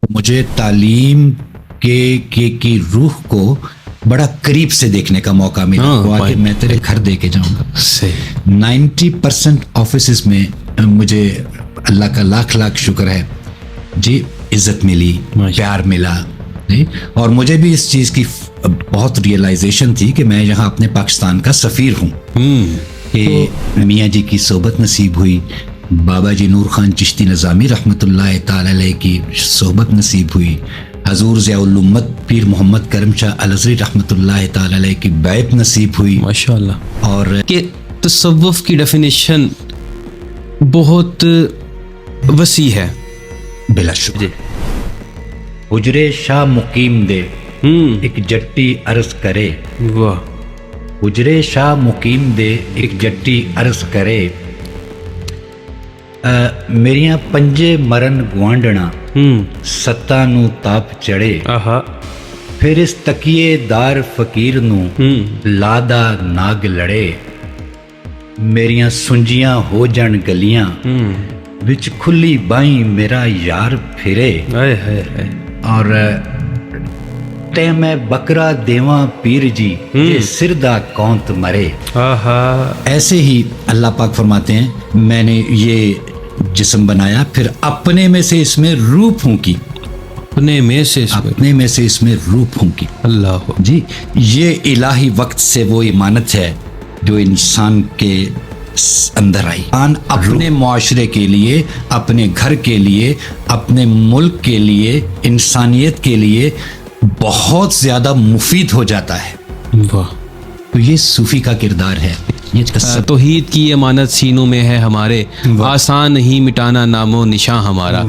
مجھے تعلیم کی روح کو بڑا قریب سے دیکھنے کا موقع ملا ہوا کہ میں تیرے گھر دے کے جاؤں گا. 90% آفیسز میں مجھے اللہ کا لاکھ لاکھ شکر ہے جی، عزت ملی، پیار ملا جی. اور مجھے بھی اس چیز کی بہت ریئلائزیشن تھی کہ میں یہاں اپنے پاکستان کا سفیر ہوں. کہ میاں جی کی صحبت نصیب ہوئی، بابا جی نور خان چشتی نظامی رحمۃ اللہ تعالی علیہ کی صحبت نصیب ہوئی، حضور ضیاء الامت پیر محمد کرم شاہ الازہری رحمۃ اللہ تعالی علیہ کی بیعت نصیب ہوئی. ماشاء اللہ. اور کہ تصوف کی ڈیفینیشن بہت وسیع ہے. بلا شکر. حجرے شاہ مقیم دے ایک جٹی عرض کرے، واہ. حجرے شاہ مقیم دے ایک جٹی عرض کرے، میریاں پنجے مرن گوانڈنا ستاں نو تاپ چڑھے، پھر اس تکیے دار فقیر نو لادا ناگ لڑے، میریاں سنجیاں ہو جن گلیاں وچ کھلی بائیں میرا یار پھرے، اور تے میں بکرا دیواں پیر جی یہ سردہ کونت مرے. ایسے ہی اللہ پاک فرماتے ہیں میں نے یہ جسم بنایا، پھر اپنے میں سے اس میں روح پھونکی، اپنے میں سے اس میں روح پھونکی. اللہ جی، یہ الہی وقت سے وہ امانت ہے جو انسان کے اندر آئی. اپنے معاشرے کے لیے، اپنے گھر کے لیے، اپنے ملک کے لیے، انسانیت کے لیے بہت زیادہ مفید ہو جاتا ہے. واہ. تو یہ صوفی کا کردار ہے. توحید کی امانت سینوں میں ہے ہمارے، آسان نہیں مٹانا نام و نشاں ہمارا.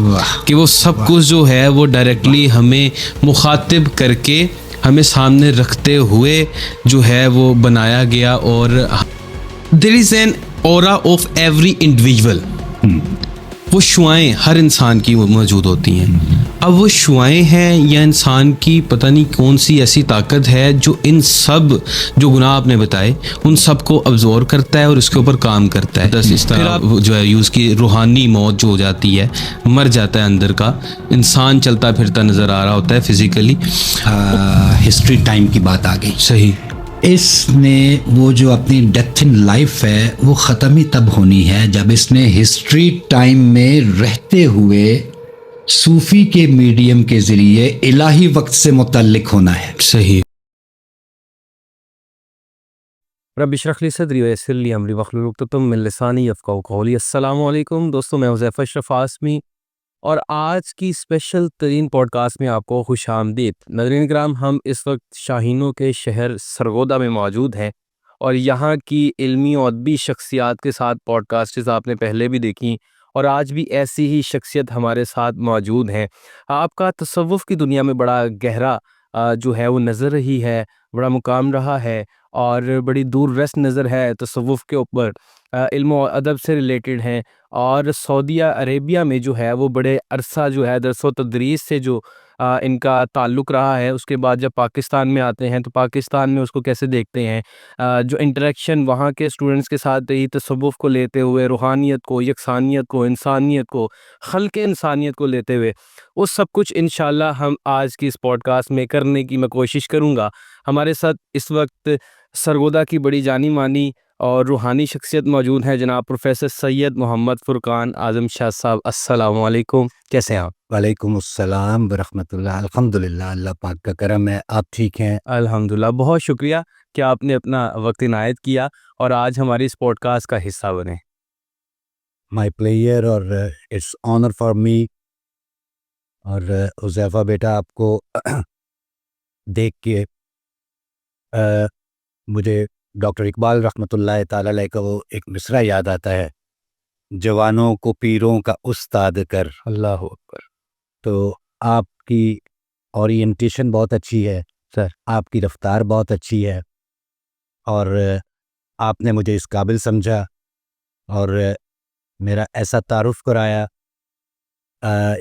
کہ وہ سب کچھ جو ہے وہ ڈائریکٹلی ہمیں مخاطب کر کے ہمیں سامنے رکھتے ہوئے جو ہے وہ بنایا گیا. اور there is an aura of every individual. وہ شعائیں ہر انسان کی موجود ہوتی ہیں. اب وہ شعائیں ہیں یا انسان کی پتہ نہیں کون سی ایسی طاقت ہے جو ان سب جو گناہ آپ نے بتائے ان سب کو ابزور کرتا ہے اور اس کے اوپر کام کرتا ہے. اس طرح جو ہے یوز کی روحانی موت جو ہو جاتی ہے، مر جاتا ہے اندر کا انسان، چلتا پھرتا نظر آ رہا ہوتا ہے فزیکلی. ہسٹری ٹائم کی بات آ گئی. صحیح. اس نے وہ جو اپنی ڈیتھ ان لائف ہے وہ ختم ہی تب ہونی ہے جب اس نے ہسٹری ٹائم میں رہتے ہوئے صوفی کے میڈیم کے ذریعے الہی وقت سے متعلق ہونا ہے. صحیح. رب اشرح لی صدری ویسر لی امری واحلل عقدۃ من لسانی یفقہوا قولی. السلام علیکم دوستو، میں حذیفہ اشرف آسمی اور آج کی اسپیشل ترین پوڈ کاسٹ میں آپ کو خوش آمدید. ناظرین کرام، ہم اس وقت شاہینوں کے شہر سرگودا میں موجود ہیں اور یہاں کی علمی اور ادبی شخصیات کے ساتھ پوڈ کاسٹز آپ نے پہلے بھی دیکھی اور آج بھی ایسی ہی شخصیت ہمارے ساتھ موجود ہیں. آپ کا تصوف کی دنیا میں بڑا گہرا جو ہے وہ نظر رہی ہے، بڑا مقام رہا ہے اور بڑی دور رس نظر ہے تصوف کے اوپر، علم و ادب سے ریلیٹڈ ہیں. اور سعودیہ عربیہ میں جو ہے وہ بڑے عرصہ جو ہے درس و تدریس سے جو ان کا تعلق رہا ہے. اس کے بعد جب پاکستان میں آتے ہیں تو پاکستان میں اس کو کیسے دیکھتے ہیں، جو انٹریکشن وہاں کے اسٹوڈنٹس کے ساتھ رہی تصوف کو لیتے ہوئے، روحانیت کو، یکسانیت کو، انسانیت کو، خلق انسانیت کو لیتے ہوئے، وہ سب کچھ انشاءاللہ ہم آج کی اس پوڈ کاسٹ میں کرنے کی میں کوشش کروں گا. ہمارے ساتھ اس وقت سرگودا کی بڑی جانی مانی اور روحانی شخصیت موجود ہیں، جناب پروفیسر سید محمد فرقان اعظم شاہ صاحب. السلام علیکم، کیسے ہیں آپ؟ وعلیکم السلام ورحمۃ اللہ. الحمدللہ، اللہ پاک کا کرم ہے. آپ ٹھیک ہیں؟ الحمدللہ، بہت شکریہ کہ آپ نے اپنا وقت عنایت کیا اور آج ہماری اس پوڈ کاسٹ کا حصہ بنے. مائی پلیئر، اور اٹس آنر فار می. اور حذیفہ بیٹا، آپ کو دیکھ کے مجھے ڈاکٹر اقبال رحمۃ اللہ تعالی علیہ کا وہ ایک مصرع یاد آتا ہے، جوانوں کو پیروں کا استاد کر. اللہ اکبر. تو آپ کی اورینٹیشن بہت اچھی ہے سر. آپ کی رفتار بہت اچھی ہے اور آپ نے مجھے اس قابل سمجھا اور میرا ایسا تعارف کرایا.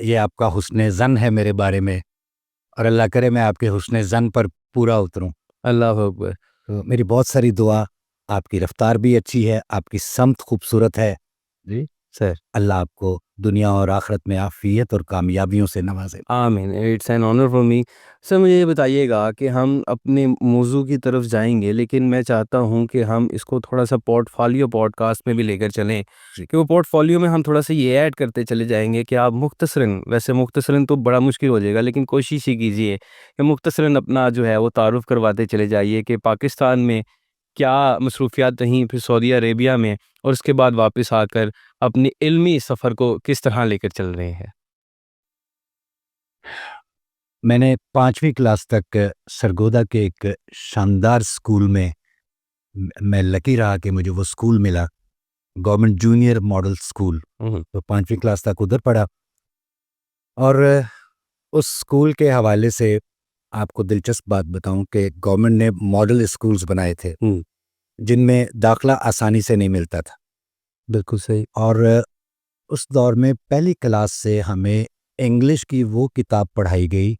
یہ آپ کا حسن ظن ہے میرے بارے میں، اور اللہ کرے میں آپ کے حسن ظن پر پورا اتروں. اللہ اکبر. تو میری بہت ساری دعا. آپ کی رفتار بھی اچھی ہے، آپ کی سمت خوبصورت ہے. جی سر اللہ آپ کو دنیا اور آخرت میں عافیت اور کامیابیوں سے نوازے. آمین. It's an honour for me. Sir مجھے یہ بتائیے گا کہ ہم اپنے موضوع کی طرف جائیں گے، لیکن میں چاہتا ہوں کہ ہم اس کو تھوڑا سا پورٹ فولیو پوڈ کاسٹ میں بھی لے کر چلیں، کہ وہ پورٹ فولیو میں ہم تھوڑا سا یہ ایڈ کرتے چلے جائیں گے کہ آپ مختصراً، ویسے مختصراً تو بڑا مشکل ہو جائے گا، لیکن کوشش ہی کیجیے کہ مختصراً اپنا جو ہے وہ تعارف کرواتے چلے جائیے کہ پاکستان میں کیا مصروفیات رہیں، پھر سعودی عربیہ میں، اور اس کے بعد واپس آ کر اپنی علمی سفر کو کس طرح لے کر چل رہے ہیں. میں نے 5ویں کلاس تک سرگودا کے ایک شاندار اسکول میں لکی رہا کہ مجھے وہ اسکول ملا، گورنمنٹ جونیئر ماڈل اسکول. تو 5ویں کلاس تک ادھر پڑھا، اور اس اسکول کے حوالے سے آپ کو دلچسپ بات بتاؤں کہ گورنمنٹ نے ماڈل اسکولز بنائے تھے جن میں داخلہ آسانی سے نہیں ملتا تھا. بالکل صحیح. اور اس دور میں پہلی کلاس سے ہمیں انگلش کی وہ کتاب پڑھائی گئی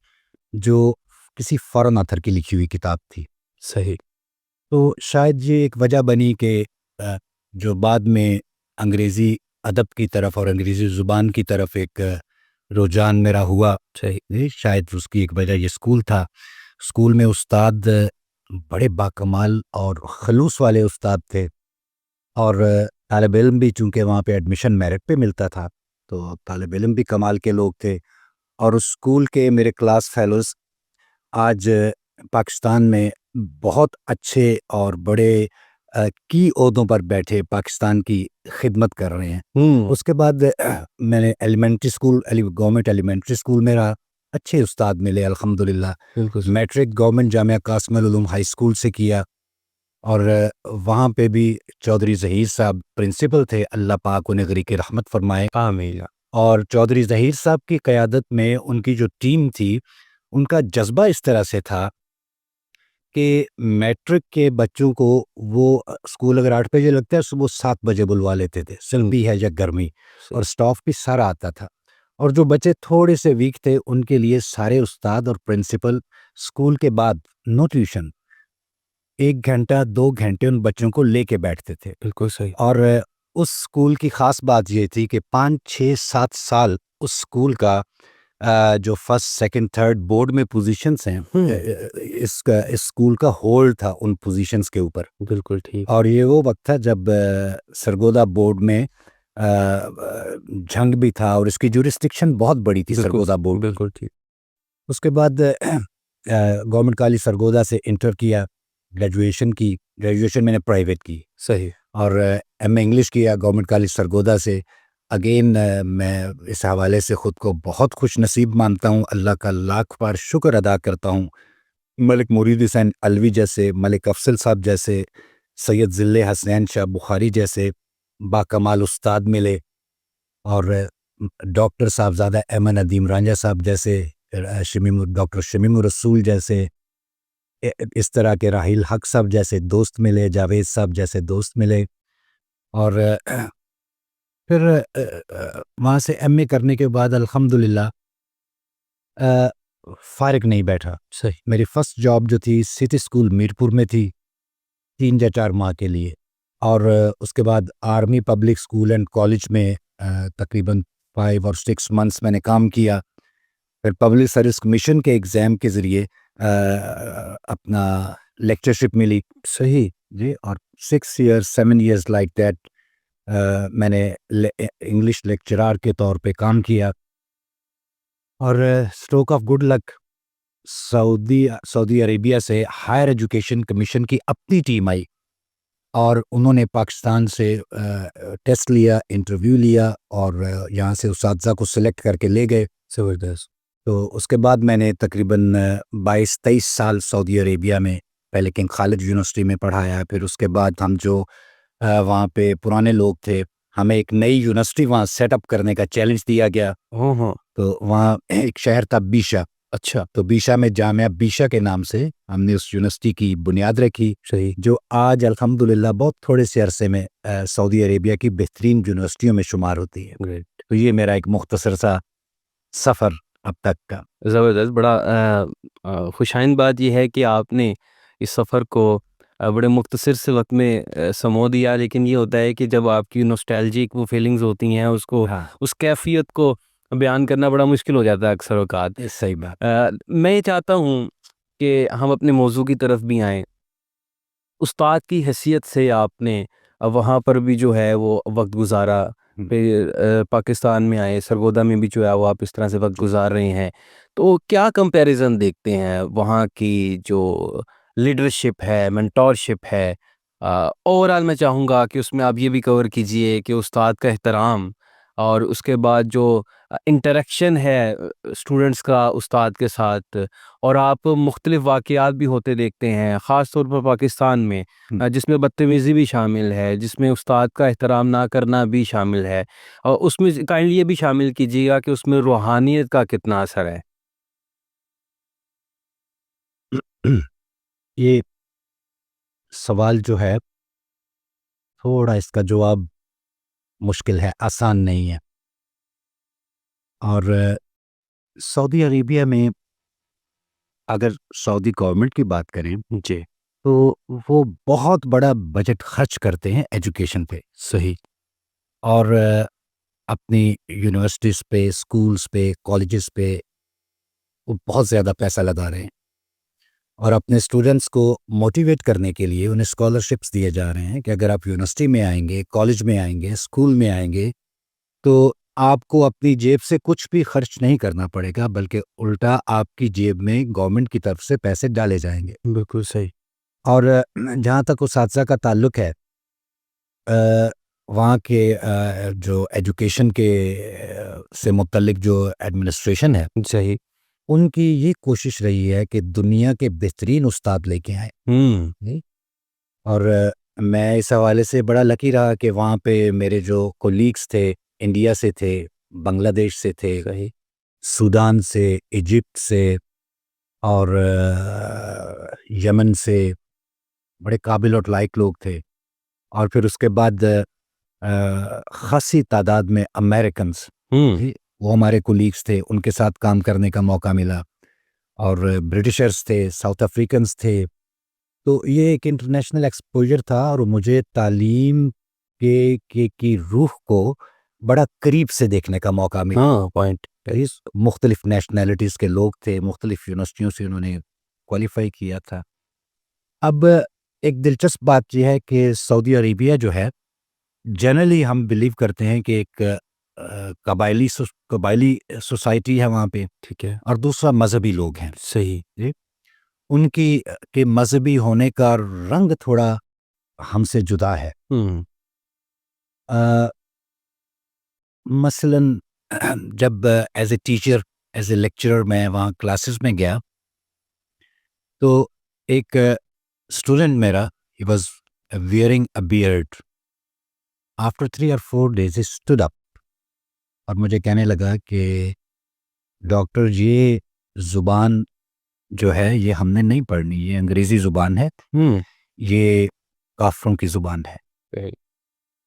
جو کسی فارن آتھر کی لکھی ہوئی کتاب تھی. صحیح. تو شاید یہ ایک وجہ بنی کہ جو بعد میں انگریزی ادب کی طرف اور انگریزی زبان کی طرف ایک رجحان میرا ہوا، شاید اس کی ایک وجہ یہ اسکول تھا. اسکول میں استاد بڑے باکمال اور خلوص والے استاد تھے، اور طالب علم بھی چونکہ وہاں پہ ایڈمیشن میرٹ پہ ملتا تھا تو طالب علم بھی کمال کے لوگ تھے. اور اس اسکول کے میرے کلاس فیلوز آج پاکستان میں بہت اچھے اور بڑے کی عہدوں پر بیٹھے پاکستان کی خدمت کر رہے ہیں. اس کے بعد میں نے elementary school, government elementary school میں رہا، اچھے استاد ملے الحمدللہ. میٹرک گورنمنٹ جامعہ قاسم العلوم ہائی اسکول سے کیا، اور وہاں پہ بھی چودھری ظہیر صاحب پرنسپل تھے، اللہ پاک انہیں غریق رحمت فرمائے. آمین. اور چودھری ظہیر صاحب کی قیادت میں ان کی جو ٹیم تھی، ان کا جذبہ اس طرح سے تھا کہ میٹرک کے بچوں کو وہ اسکول اگر 8 بجے لگتا ہے صبح 7 بجے بلوا لیتے تھے، سردی ہے یا گرمی، اور سٹاف بھی سارا آتا تھا. اور جو بچے تھوڑے سے ویک تھے ان کے لیے سارے استاد اور پرنسپل اسکول کے بعد نو ٹیوشن 1 گھنٹہ 2 گھنٹے ان بچوں کو لے کے بیٹھتے تھے. بالکل صحیح. اور اس اسکول کی خاص بات یہ تھی کہ 5 6 7 سال اس اسکول کا جو فرسٹ سیکنڈ تھرڈ بورڈ میں پوزیشنز ہیں، اس اسکول کا ہولڈ تھا ان پوزیشنز کے اوپر. بالکل ٹھیک. اور یہ وہ وقت تھا جب سرگودا بورڈ میں جھنگ بھی تھا، اور اس کی جورسڈکشن بہت بڑی تھی سرگودا بورڈ. بالکل ٹھیک. اس کے بعد گورنمنٹ کالج سرگودا سے انٹر کیا، گریجویشن میں نے پرائیویٹ کی. صحیح. اور ایم اے انگلش کیا گورنمنٹ کالج سرگودا سے. اگین میں اس حوالے سے خود کو بہت خوش نصیب مانتا ہوں، اللہ کا لاکھ بار شکر ادا کرتا ہوں. ملک مرید حسین علوی جیسے، ملک افضل صاحب جیسے، سید ذل حسنین شاہ بخاری جیسے باکمال استاد ملے، اور ڈاکٹر صاحبزادہ ایمن ندیم رانجھا صاحب جیسے، ڈاکٹر شمیم الرسول جیسے، اس طرح کے راحیل حق صاحب جیسے دوست ملے، جاوید صاحب جیسے دوست ملے. اور پھر وہاں سے ایم اے کرنے کے بعد الحمدللہ فارغ نہیں بیٹھا. صحیح. میری فرسٹ جاب جو تھی سٹی اسکول میرپور میں تھی 3 یا 4 ماہ کے لیے، اور اس کے بعد army public school and college میں تقریباً 5 اور 6 منتھس میں نے کام کیا. پھر پبلک سروس کمیشن کے ایگزام کے ذریعے اپنا لیکچرشپ ملی. صحیح. جی. اور 6 ایئرس 7 ایئرس لائک دیٹ میں نے انگلش لیکچرار کے طور پہ کام کیا. اور اسٹروک آف گڈ لک سعودی عربیہ سے ہائر ایجوکیشن کمیشن کی اپنی ٹیم آئی، اور انہوں نے پاکستان سے ٹیسٹ لیا، انٹرویو لیا، اور یہاں سے اساتذہ کو سلیکٹ کر کے لے گئے. زبردست. تو اس کے بعد میں نے تقریباً 22-23 سال سعودی عربیہ میں پہلے کنگ خالد یونیورسٹی میں پڑھایا. پھر اس کے بعد ہم جو وہاں پہ پرانے لوگ تھے، ہمیں ایک نئی یونیورسٹی وہاں سیٹ اپ کرنے کا چیلنج دیا گیا. تو وہاں ایک شہر تھا بیشا. اچھا. تو بیشا میں جامعہ بیشا کے نام سے ہم نے اس یونیورسٹی کی بنیاد رکھی. صحیح. جو آج الحمدللہ بہت تھوڑے سے عرصے میں سعودی عربیہ کی بہترین یونیورسٹیوں میں شمار ہوتی ہے. گریٹ. تو یہ میرا ایک مختصر سا سفر اب تک کا. زبردست. بڑا خوشائند بات یہ ہے کہ آپ نے اس سفر کو بڑے مختصر سے وقت میں سمو دیا، لیکن یہ ہوتا ہے کہ جب آپ کی نوسٹیلجک وہ فیلنگز ہوتی ہیں اس کیفیت کو بیان کرنا بڑا مشکل ہو جاتا ہے اکثر اوقات. صحیح بات. میں یہ چاہتا ہوں کہ ہم اپنے موضوع کی طرف بھی آئیں. استاد کی حیثیت سے آپ نے وہاں پر بھی جو ہے وہ وقت گزارا، پھر پاکستان میں آئے، سرگودا میں بھی جو ہے وہ آپ اس طرح سے وقت گزار رہے ہیں. تو کیا کمپیریزن دیکھتے ہیں وہاں کی جو لیڈرشپ ہے، منٹورشپ ہے؟ اوورآل میں چاہوں گا کہ اس میں آپ یہ بھی کور کیجئے کہ استاد کا احترام، اور اس کے بعد جو انٹریکشن ہے اسٹوڈنٹس کا استاد کے ساتھ، اور آپ مختلف واقعات بھی ہوتے دیکھتے ہیں خاص طور پر پاکستان میں، جس میں بدتمیزی بھی شامل ہے، جس میں استاد کا احترام نہ کرنا بھی شامل ہے، اور اس میں کائنڈلی یہ بھی شامل کیجیے گا کہ اس میں روحانیت کا کتنا اثر ہے. یہ سوال جو ہے تھوڑا اس کا جواب مشکل ہے، آسان نہیں ہے. اور سعودی عربیہ میں اگر سعودی گورنمنٹ کی بات کریں جی تو وہ بہت بڑا بجٹ خرچ کرتے ہیں ایجوکیشن پہ. صحیح. اور اپنی یونیورسٹیز پہ، اسکولز پہ، کالجز پہ وہ بہت زیادہ پیسہ لگا رہے ہیں، اور اپنے اسٹوڈنٹس کو موٹیویٹ کرنے کے لیے انہیں اسکالرشپس دیے جا رہے ہیں کہ اگر آپ یونیورسٹی میں آئیں گے، کالج میں آئیں گے، اسکول میں آئیں گے تو آپ کو اپنی جیب سے کچھ بھی خرچ نہیں کرنا پڑے گا، بلکہ الٹا آپ کی جیب میں گورنمنٹ کی طرف سے پیسے ڈالے جائیں گے. بالکل صحیح. اور جہاں تک اساتذہ کا تعلق ہے، وہاں کے جو ایجوکیشن کے سے متعلق جو ایڈمنسٹریشن ہے، صحیح. ان کی یہ کوشش رہی ہے کہ دنیا کے بہترین استاد لے کے آئیں. اور میں اس حوالے سے بڑا لکی رہا کہ وہاں پہ میرے جو کولیگس تھے، انڈیا سے تھے، بنگلہ دیش سے تھے، سودان سے، ایجپٹ سے، اور یمن سے، بڑے قابل اور لائق لوگ تھے. اور پھر اس کے بعد خاصی تعداد میں امریکنز، وہ ہمارے کولیگس تھے، ان کے ساتھ کام کرنے کا موقع ملا. اور برٹشرز تھے، ساؤتھ افریکنز تھے. تو یہ ایک انٹرنیشنل ایکسپوجر تھا، اور مجھے تعلیم کی روح کو بڑا قریب سے دیکھنے کا موقع ملا. مختلف نیشنلٹیز کے لوگ تھے، مختلف یونیورسٹیوں سے انہوں نے کوالیفائی کیا تھا. اب ایک دلچسپ بات یہ ہے کہ سعودی عربیہ جو ہے، جنرلی ہم بلیو کرتے ہیں کہ ایک قبائلی سوسائٹی ہے وہاں پہ، ٹھیک ہے. اور دوسرا مذہبی لوگ ہیں. صحیح. ان کی کہ مذہبی ہونے کا رنگ تھوڑا ہم سے جدا ہے. مثلاً جب as a teacher, as a lecturer میں وہاں کلاسز میں گیا تو ایک اسٹوڈنٹ میرا، he was wearing a beard. After 3 or 4 days he stood up اور مجھے کہنے لگا کہ ڈاکٹر، یہ زبان جو ہے یہ ہم نے نہیں پڑھنی، یہ انگریزی زبان ہے، یہ کافروں کی زبان ہے،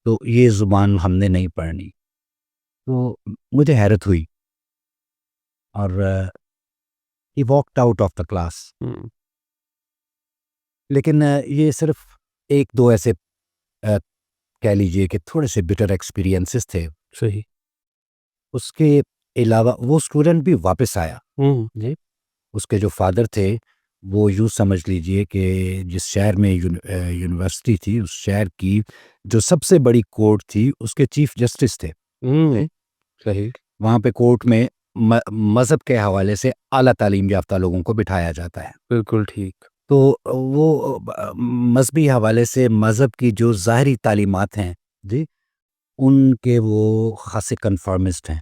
تو یہ زبان ہم نے نہیں پڑھنی. تو مجھے حیرت ہوئی، اور he walked out of the class. لیکن یہ صرف ایک دو ایسے کہہ لیجئے کہ تھوڑے سے بٹر ایکسپیرینسز تھے. صحیح. اس کے علاوہ وہ اسٹوڈنٹ بھی واپس آیا. جی، اس کے جو فادر تھے وہ یوں سمجھ لیجئے کہ جس شہر میں یونیورسٹی تھی، اس شہر کی جو سب سے بڑی کورٹ تھی، اس کے چیف جسٹس تھے. صحیح. وہاں پہ کورٹ میں مذہب کے حوالے سے اعلیٰ تعلیم یافتہ لوگوں کو بٹھایا جاتا ہے. بالکل ٹھیک. تو وہ مذہبی حوالے سے مذہب کی جو ظاہری تعلیمات ہیں، جی، ان کے وہ خاصے کنفارمسٹ ہیں.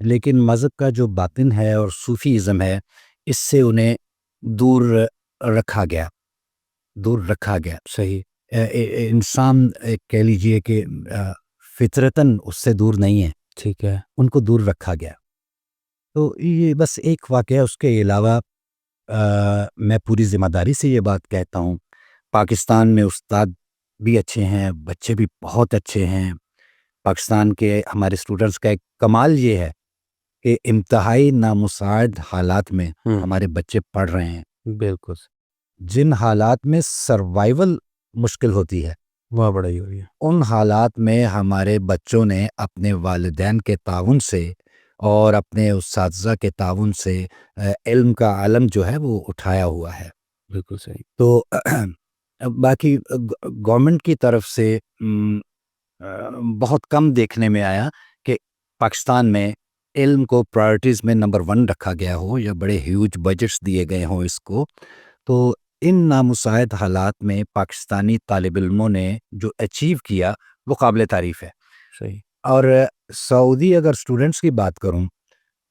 لیکن مذہب کا جو باطن ہے اور صوفی ازم ہے، اس سے انہیں دور رکھا گیا. صحیح. انسان کہہ لیجئے کہ فطرتاً اس سے دور نہیں ہے. ٹھیک ہے. ان کو دور رکھا گیا. تو یہ بس ایک واقعہ. اس کے علاوہ میں پوری ذمہ داری سے یہ بات کہتا ہوں، پاکستان میں استاد بھی اچھے ہیں، بچے بھی بہت اچھے ہیں. پاکستان کے ہمارے اسٹوڈنٹس کا ایک کمال یہ ہے کہ انتہائی نامساعد حالات میں ہمارے بچے پڑھ رہے ہیں. بالکل. جن حالات میں سروائیول مشکل ہوتی ہے، واہ بڑا ہی ہو رہی ہے. ان حالات میں ہمارے بچوں نے اپنے والدین کے تعاون سے اور اپنے اساتذہ کے تعاون سے علم کا علم جو ہے وہ اٹھایا ہوا ہے. بالکل صحیح. تو باقی گورنمنٹ کی طرف سے بہت کم دیکھنے میں آیا کہ پاکستان میں علم کو پرائرٹیز میں نمبر 1 رکھا گیا ہو یا بڑے ہیوج بجٹس دیے گئے ہوں اس کو. تو ان نامساعد حالات میں پاکستانی طالب علموں نے جو اچیو کیا وہ قابل تعریف ہے. صحیح. اور سعودی اگر اسٹوڈنٹس کی بات کروں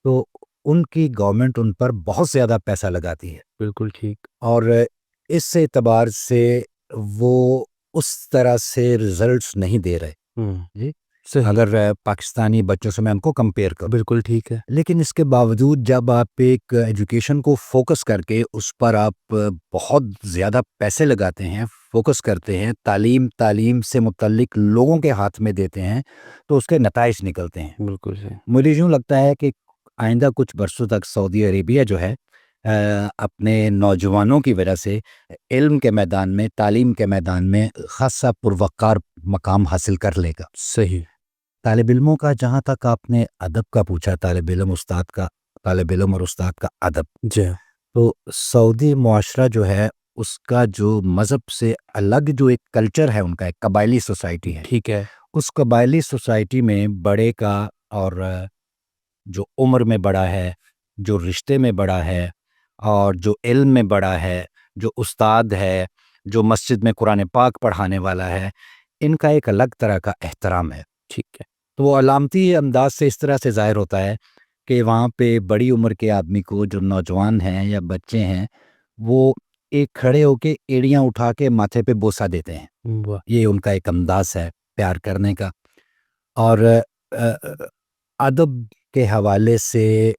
تو ان کی گورنمنٹ ان پر بہت زیادہ پیسہ لگاتی ہے. بالکل ٹھیک. اور اس اعتبار سے وہ اس طرح سے رزلٹس نہیں دے رہے. جی اگر پاکستانی بچوں سے میں ان کو کمپیئر کروں. بالکل ٹھیک ہے. لیکن اس کے باوجود جب آپ ایک ایجوکیشن کو فوکس کر کے اس پر آپ بہت زیادہ پیسے لگاتے ہیں، فوکس کرتے ہیں، تعلیم سے متعلق لوگوں کے ہاتھ میں دیتے ہیں تو اس کے نتائج نکلتے ہیں. بالکل صحیح. مجھے یوں لگتا ہے کہ آئندہ کچھ برسوں تک سعودی عربیہ جو ہے اپنے نوجوانوں کی وجہ سے علم کے میدان میں، تعلیم کے میدان میں خاصا پروقار مقام حاصل کر لے گا. صحیح. طالب علموں کا جہاں تک آپ نے ادب کا پوچھا، طالب علم اور استاد کا ادب، جی تو سعودی معاشرہ جو ہے اس کا جو مذہب سے الگ جو ایک کلچر ہے، ان کا ایک قبائلی سوسائٹی ہے. ٹھیک ہے. اس قبائلی سوسائٹی میں بڑے کا اور جو عمر میں بڑا ہے، جو رشتے میں بڑا ہے اور جو علم میں بڑا ہے، جو استاد ہے، جو مسجد میں قرآن پاک پڑھانے والا ہے، ان کا ایک الگ طرح کا احترام ہے. ٹھیک ہے. تو وہ علامتی انداز سے اس طرح سے ظاہر ہوتا ہے کہ وہاں پہ بڑی عمر کے آدمی کو، جو نوجوان ہیں یا بچے ہیں، وہ ایک کھڑے ہو کے ایڑیاں اٹھا کے ماتھے پہ بوسہ دیتے ہیں. واہ. یہ ان کا ایک انداز ہے پیار کرنے کا. اور ادب کے حوالے سے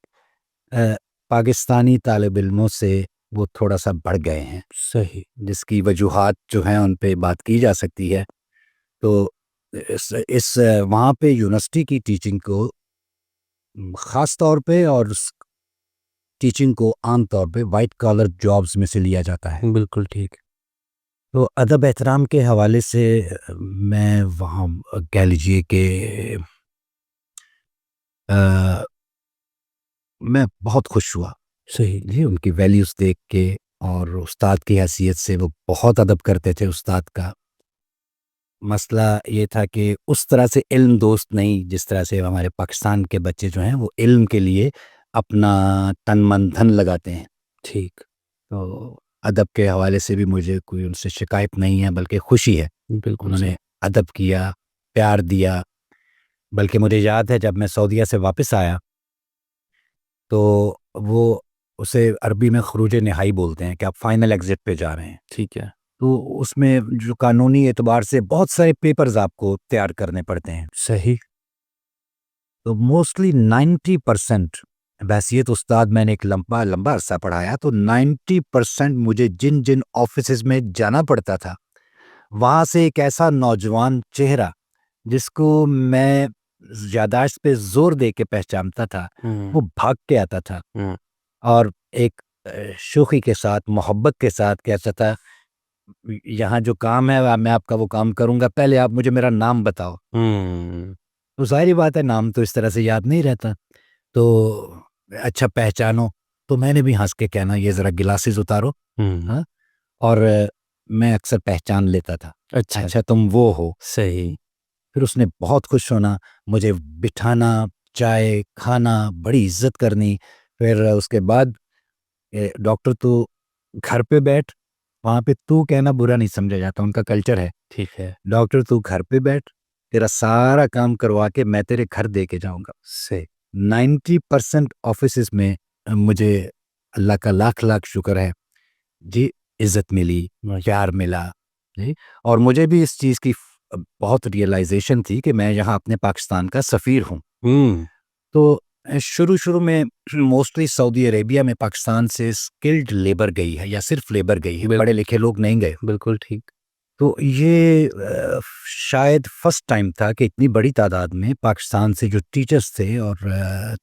پاکستانی طالب علموں سے وہ تھوڑا سا بڑھ گئے ہیں. صحیح. جس کی وجوہات جو ہیں ان پہ بات کی جا سکتی ہے. تو اس وہاں پہ یونیورسٹی کی ٹیچنگ کو خاص طور پہ اور ٹیچنگ کو عام طور پہ وائٹ کالر جابز میں سے لیا جاتا ہے. بالکل ٹھیک. تو ادب احترام کے حوالے سے میں وہاں کہہ لیجئے کہ میں بہت خوش ہوا. صحیح. جی ان کی ویلیوز دیکھ کے، اور استاد کی حیثیت سے وہ بہت ادب کرتے تھے. استاد کا مسئلہ یہ تھا کہ اس طرح سے علم دوست نہیں جس طرح سے ہمارے پاکستان کے بچے جو ہیں وہ علم کے لیے اپنا تن من دھن لگاتے ہیں. ٹھیک. تو ادب کے حوالے سے بھی مجھے کوئی ان سے شکایت نہیں ہے، بلکہ خوشی ہے. بالکل. انہوں نے ادب کیا، پیار دیا. بلکہ مجھے یاد ہے جب میں سعودیہ سے واپس آیا تو وہ اسے عربی میں خروج نہائی بولتے ہیں کہ آپ فائنل ایگزٹ پہ جا رہے ہیں. ٹھیک ہے. تو اس میں جو قانونی اعتبار سے بہت سارے پیپرز آپ کو تیار کرنے پڑتے ہیں. صحیح. تو موسٹلی 90% بحیثیت استاد میں نے ایک لمبا عرصہ پڑھایا، تو 90% مجھے جن آفیسز میں جانا پڑتا تھا وہاں سے ایک ایسا نوجوان چہرہ جس کو میں یادداشت پہ زور دے کے پہچانتا تھا، وہ بھاگ کے آتا تھا اور ایک شوخی کے ساتھ، محبت کے ساتھ کہتا تھا یہاں جو کام ہے میں آپ کا وہ کام کروں گا، پہلے آپ مجھے میرا نام بتاؤ. تو ظاہری بات ہے نام تو اس طرح سے یاد نہیں رہتا، تو اچھا پہچانو. تو میں نے بھی ہنس کے کہنا یہ ذرا گلاسز اتارو، ہاں، اور میں اکثر پہچان لیتا تھا. اچھا تم وہ ہو. صحیح. پھر اس نے بہت خوش ہونا، مجھے بٹھانا، چائے کھانا، بڑی عزت کرنی. پھر اس کے بعد ڈاکٹر تو گھر پہ بیٹھ، وہاں پہ تو کہنا برا نہیں سمجھا جاتا، ان کا کلچر ہے. ٹھیک ہے. ڈاکٹر تو گھر پہ بیٹھ، تیرا سارا کام کروا کے میں تیرے گھر دے کے جاؤں گا. صحیح. 90% آفیسز میں مجھے اللہ کا لاکھ لاکھ شکر ہے جی، عزت ملی، پیار ملا جی. اور مجھے بھی اس چیز کی بہت ریئلائزیشن تھی کہ میں یہاں اپنے پاکستان کا سفیر ہوں. تو شروع میں موسٹلی سعودی عربیہ میں پاکستان سے اسکلڈ لیبر گئی ہے یا صرف لیبر گئی ہے، پڑھے لکھے لوگ نہیں گئے. بالکل ٹھیک. تو یہ شاید فرسٹ ٹائم تھا کہ اتنی بڑی تعداد میں پاکستان سے جو ٹیچرز تھے اور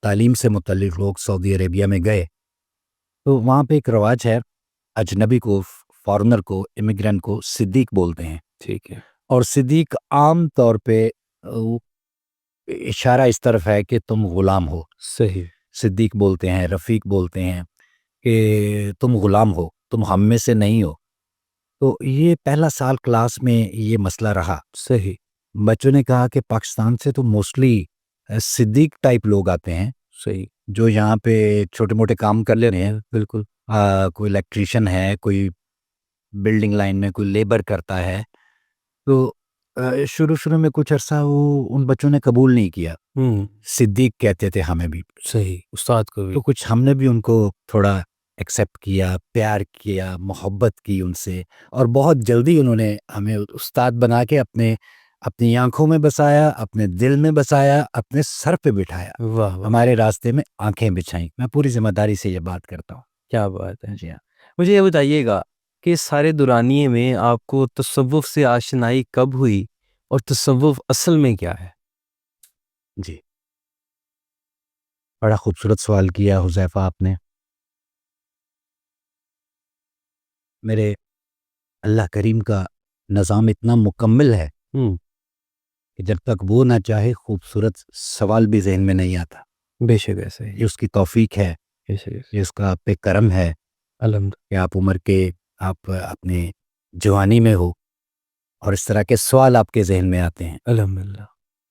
تعلیم سے متعلق لوگ سعودی عربیہ میں گئے. تو وہاں پہ ایک رواج ہے اجنبی کو فارنر کو, امیگرینٹ کو صدیق بولتے ہیں. ٹھیک ہے. اور صدیق عام طور پہ اشارہ اس طرف ہے کہ تم غلام ہو. صحیح. صدیق بولتے ہیں, رفیق بولتے ہیں کہ تم غلام ہو, تم ہم میں سے نہیں ہو. تو یہ پہلا سال کلاس میں یہ مسئلہ رہا. صحیح. بچوں نے کہا کہ پاکستان سے تو موسٹلی صدیق ٹائپ لوگ آتے ہیں. صحیح. جو یہاں پہ چھوٹے موٹے کام کر لے رہے ہیں. بالکل. کوئی الیکٹریشین ہے, کوئی بلڈنگ لائن میں کوئی لیبر کرتا ہے. تو شروع میں کچھ عرصہ وہ ان بچوں نے قبول نہیں کیا. صدیق کہتے تھے ہمیں بھی. صحیح. استاد کو بھی. تو کچھ ہم نے بھی ان کو تھوڑا ایکسیپٹ کیا, پیار کیا, محبت کی ان سے, اور بہت جلدی انہوں نے ہمیں استاد بنا کے اپنی آنکھوں میں بسایا, اپنے دل میں بسایا, اپنے سر پہ بٹھایا. واہ واہ. ہمارے راستے میں آنکھیں بچھائیں. میں پوری ذمہ داری سے یہ بات کرتا ہوں. کیا بات ہے. جی ہاں. مجھے یہ بتائیے گا کہ اس سارے دورانیے میں آپ کو تصوف سے آشنائی کب ہوئی اور تصوف اصل میں کیا ہے؟ جی, بڑا خوبصورت سوال کیا حذیفہ آپ نے. میرے اللہ کریم کا نظام اتنا مکمل ہے کہ جب تک وہ نہ چاہے خوبصورت سوال بھی ذہن میں نہیں آتا. بے شک ایسے ہی. یہ اس کی توفیق ہے, یہ اس کا آپ پہ کرم ہے. الحمد. کہ آپ عمر کے, آپ اپنے جوانی میں ہو اور اس طرح کے سوال آپ کے ذہن میں آتے ہیں. الحمدللہ.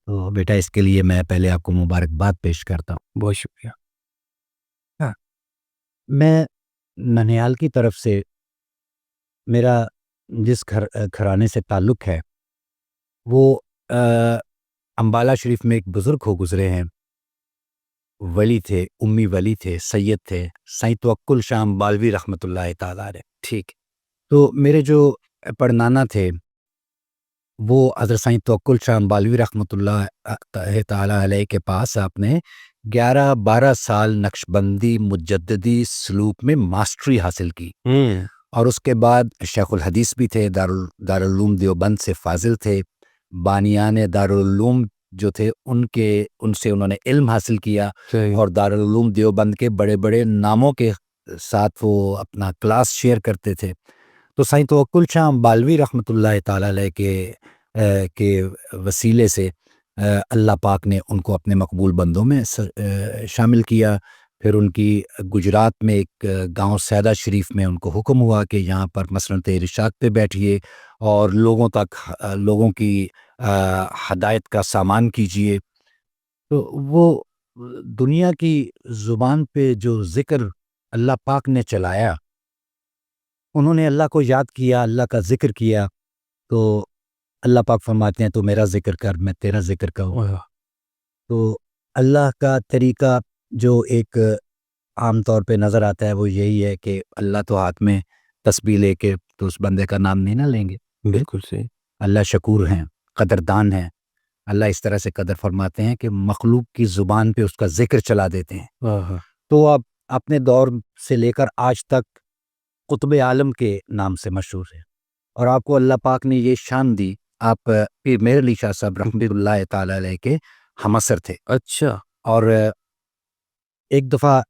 تو بیٹا اس کے لیے میں پہلے آپ کو مبارکباد پیش کرتا ہوں. بہت شکریہ. میں ننیال کی طرف سے, میرا جس گھرانے سے تعلق ہے وہ امبالہ شریف میں ایک بزرگ ہو گزرے ہیں, ولی تھے, امی ولی تھے, سید تھے, سائیں توکل شاہ امبالوی رحمۃ اللہ تعالیٰ علیہ. ٹھیک. تو میرے جو پڑنانا تھے وہ حضرت سائیں توکل شاہ امبالوی رحمۃ اللہ تعالیٰ علیہ کے پاس آپ نے 11-12 سال نقشبندی مجددی سلوک میں ماسٹری حاصل کی. اور اس کے بعد شیخ الحدیث بھی تھے, دارالعلوم دیوبند سے فاضل تھے. بانیان دارالعلوم جو تھے ان سے انہوں نے علم حاصل کیا, اور دارالعلوم دیوبند کے بڑے بڑے ناموں کے ساتھ وہ اپنا کلاس شیئر کرتے تھے. تو سائیں توکل شاہ امبالوی رحمۃ اللہ تعالیٰ علیہ کے وسیلے سے اللہ پاک نے ان کو اپنے مقبول بندوں میں شامل کیا. پھر ان کی گجرات میں ایک گاؤں سیدہ شریف میں ان کو حکم ہوا کہ یہاں پر مسنت ارشاد پہ بیٹھیے اور لوگوں کی ہدایت کا سامان کیجیے. تو وہ دنیا کی زبان پہ جو ذکر اللہ پاک نے چلایا, انہوں نے اللہ کو یاد کیا, اللہ کا ذکر کیا, تو اللہ پاک فرماتے ہیں تو میرا ذکر کر, میں تیرا ذکر کروں. تو اللہ کا طریقہ جو ایک عام طور پہ نظر آتا ہے وہ یہی ہے کہ اللہ تو ہاتھ میں تسبیح لے کے تو اس بندے کا نام نہیں نہ لیں گے. بالکل صحیح. اللہ شکور ہیں, قدردان ہیں. اللہ اس طرح سے قدر فرماتے ہیں کہ مخلوق کی زبان پہ اس کا ذکر چلا دیتے ہیں. تو آپ اپنے دور سے لے کر آج تک قطب عالم کے نام سے مشہور ہے, اور آپ کو اللہ پاک نے یہ شان دی. آپ پیر مہر علی شاہ صاحب رحمۃ اللہ تعالیٰ علیہ کے ہم اثر تھے. اچھا. اور ایک دفعہ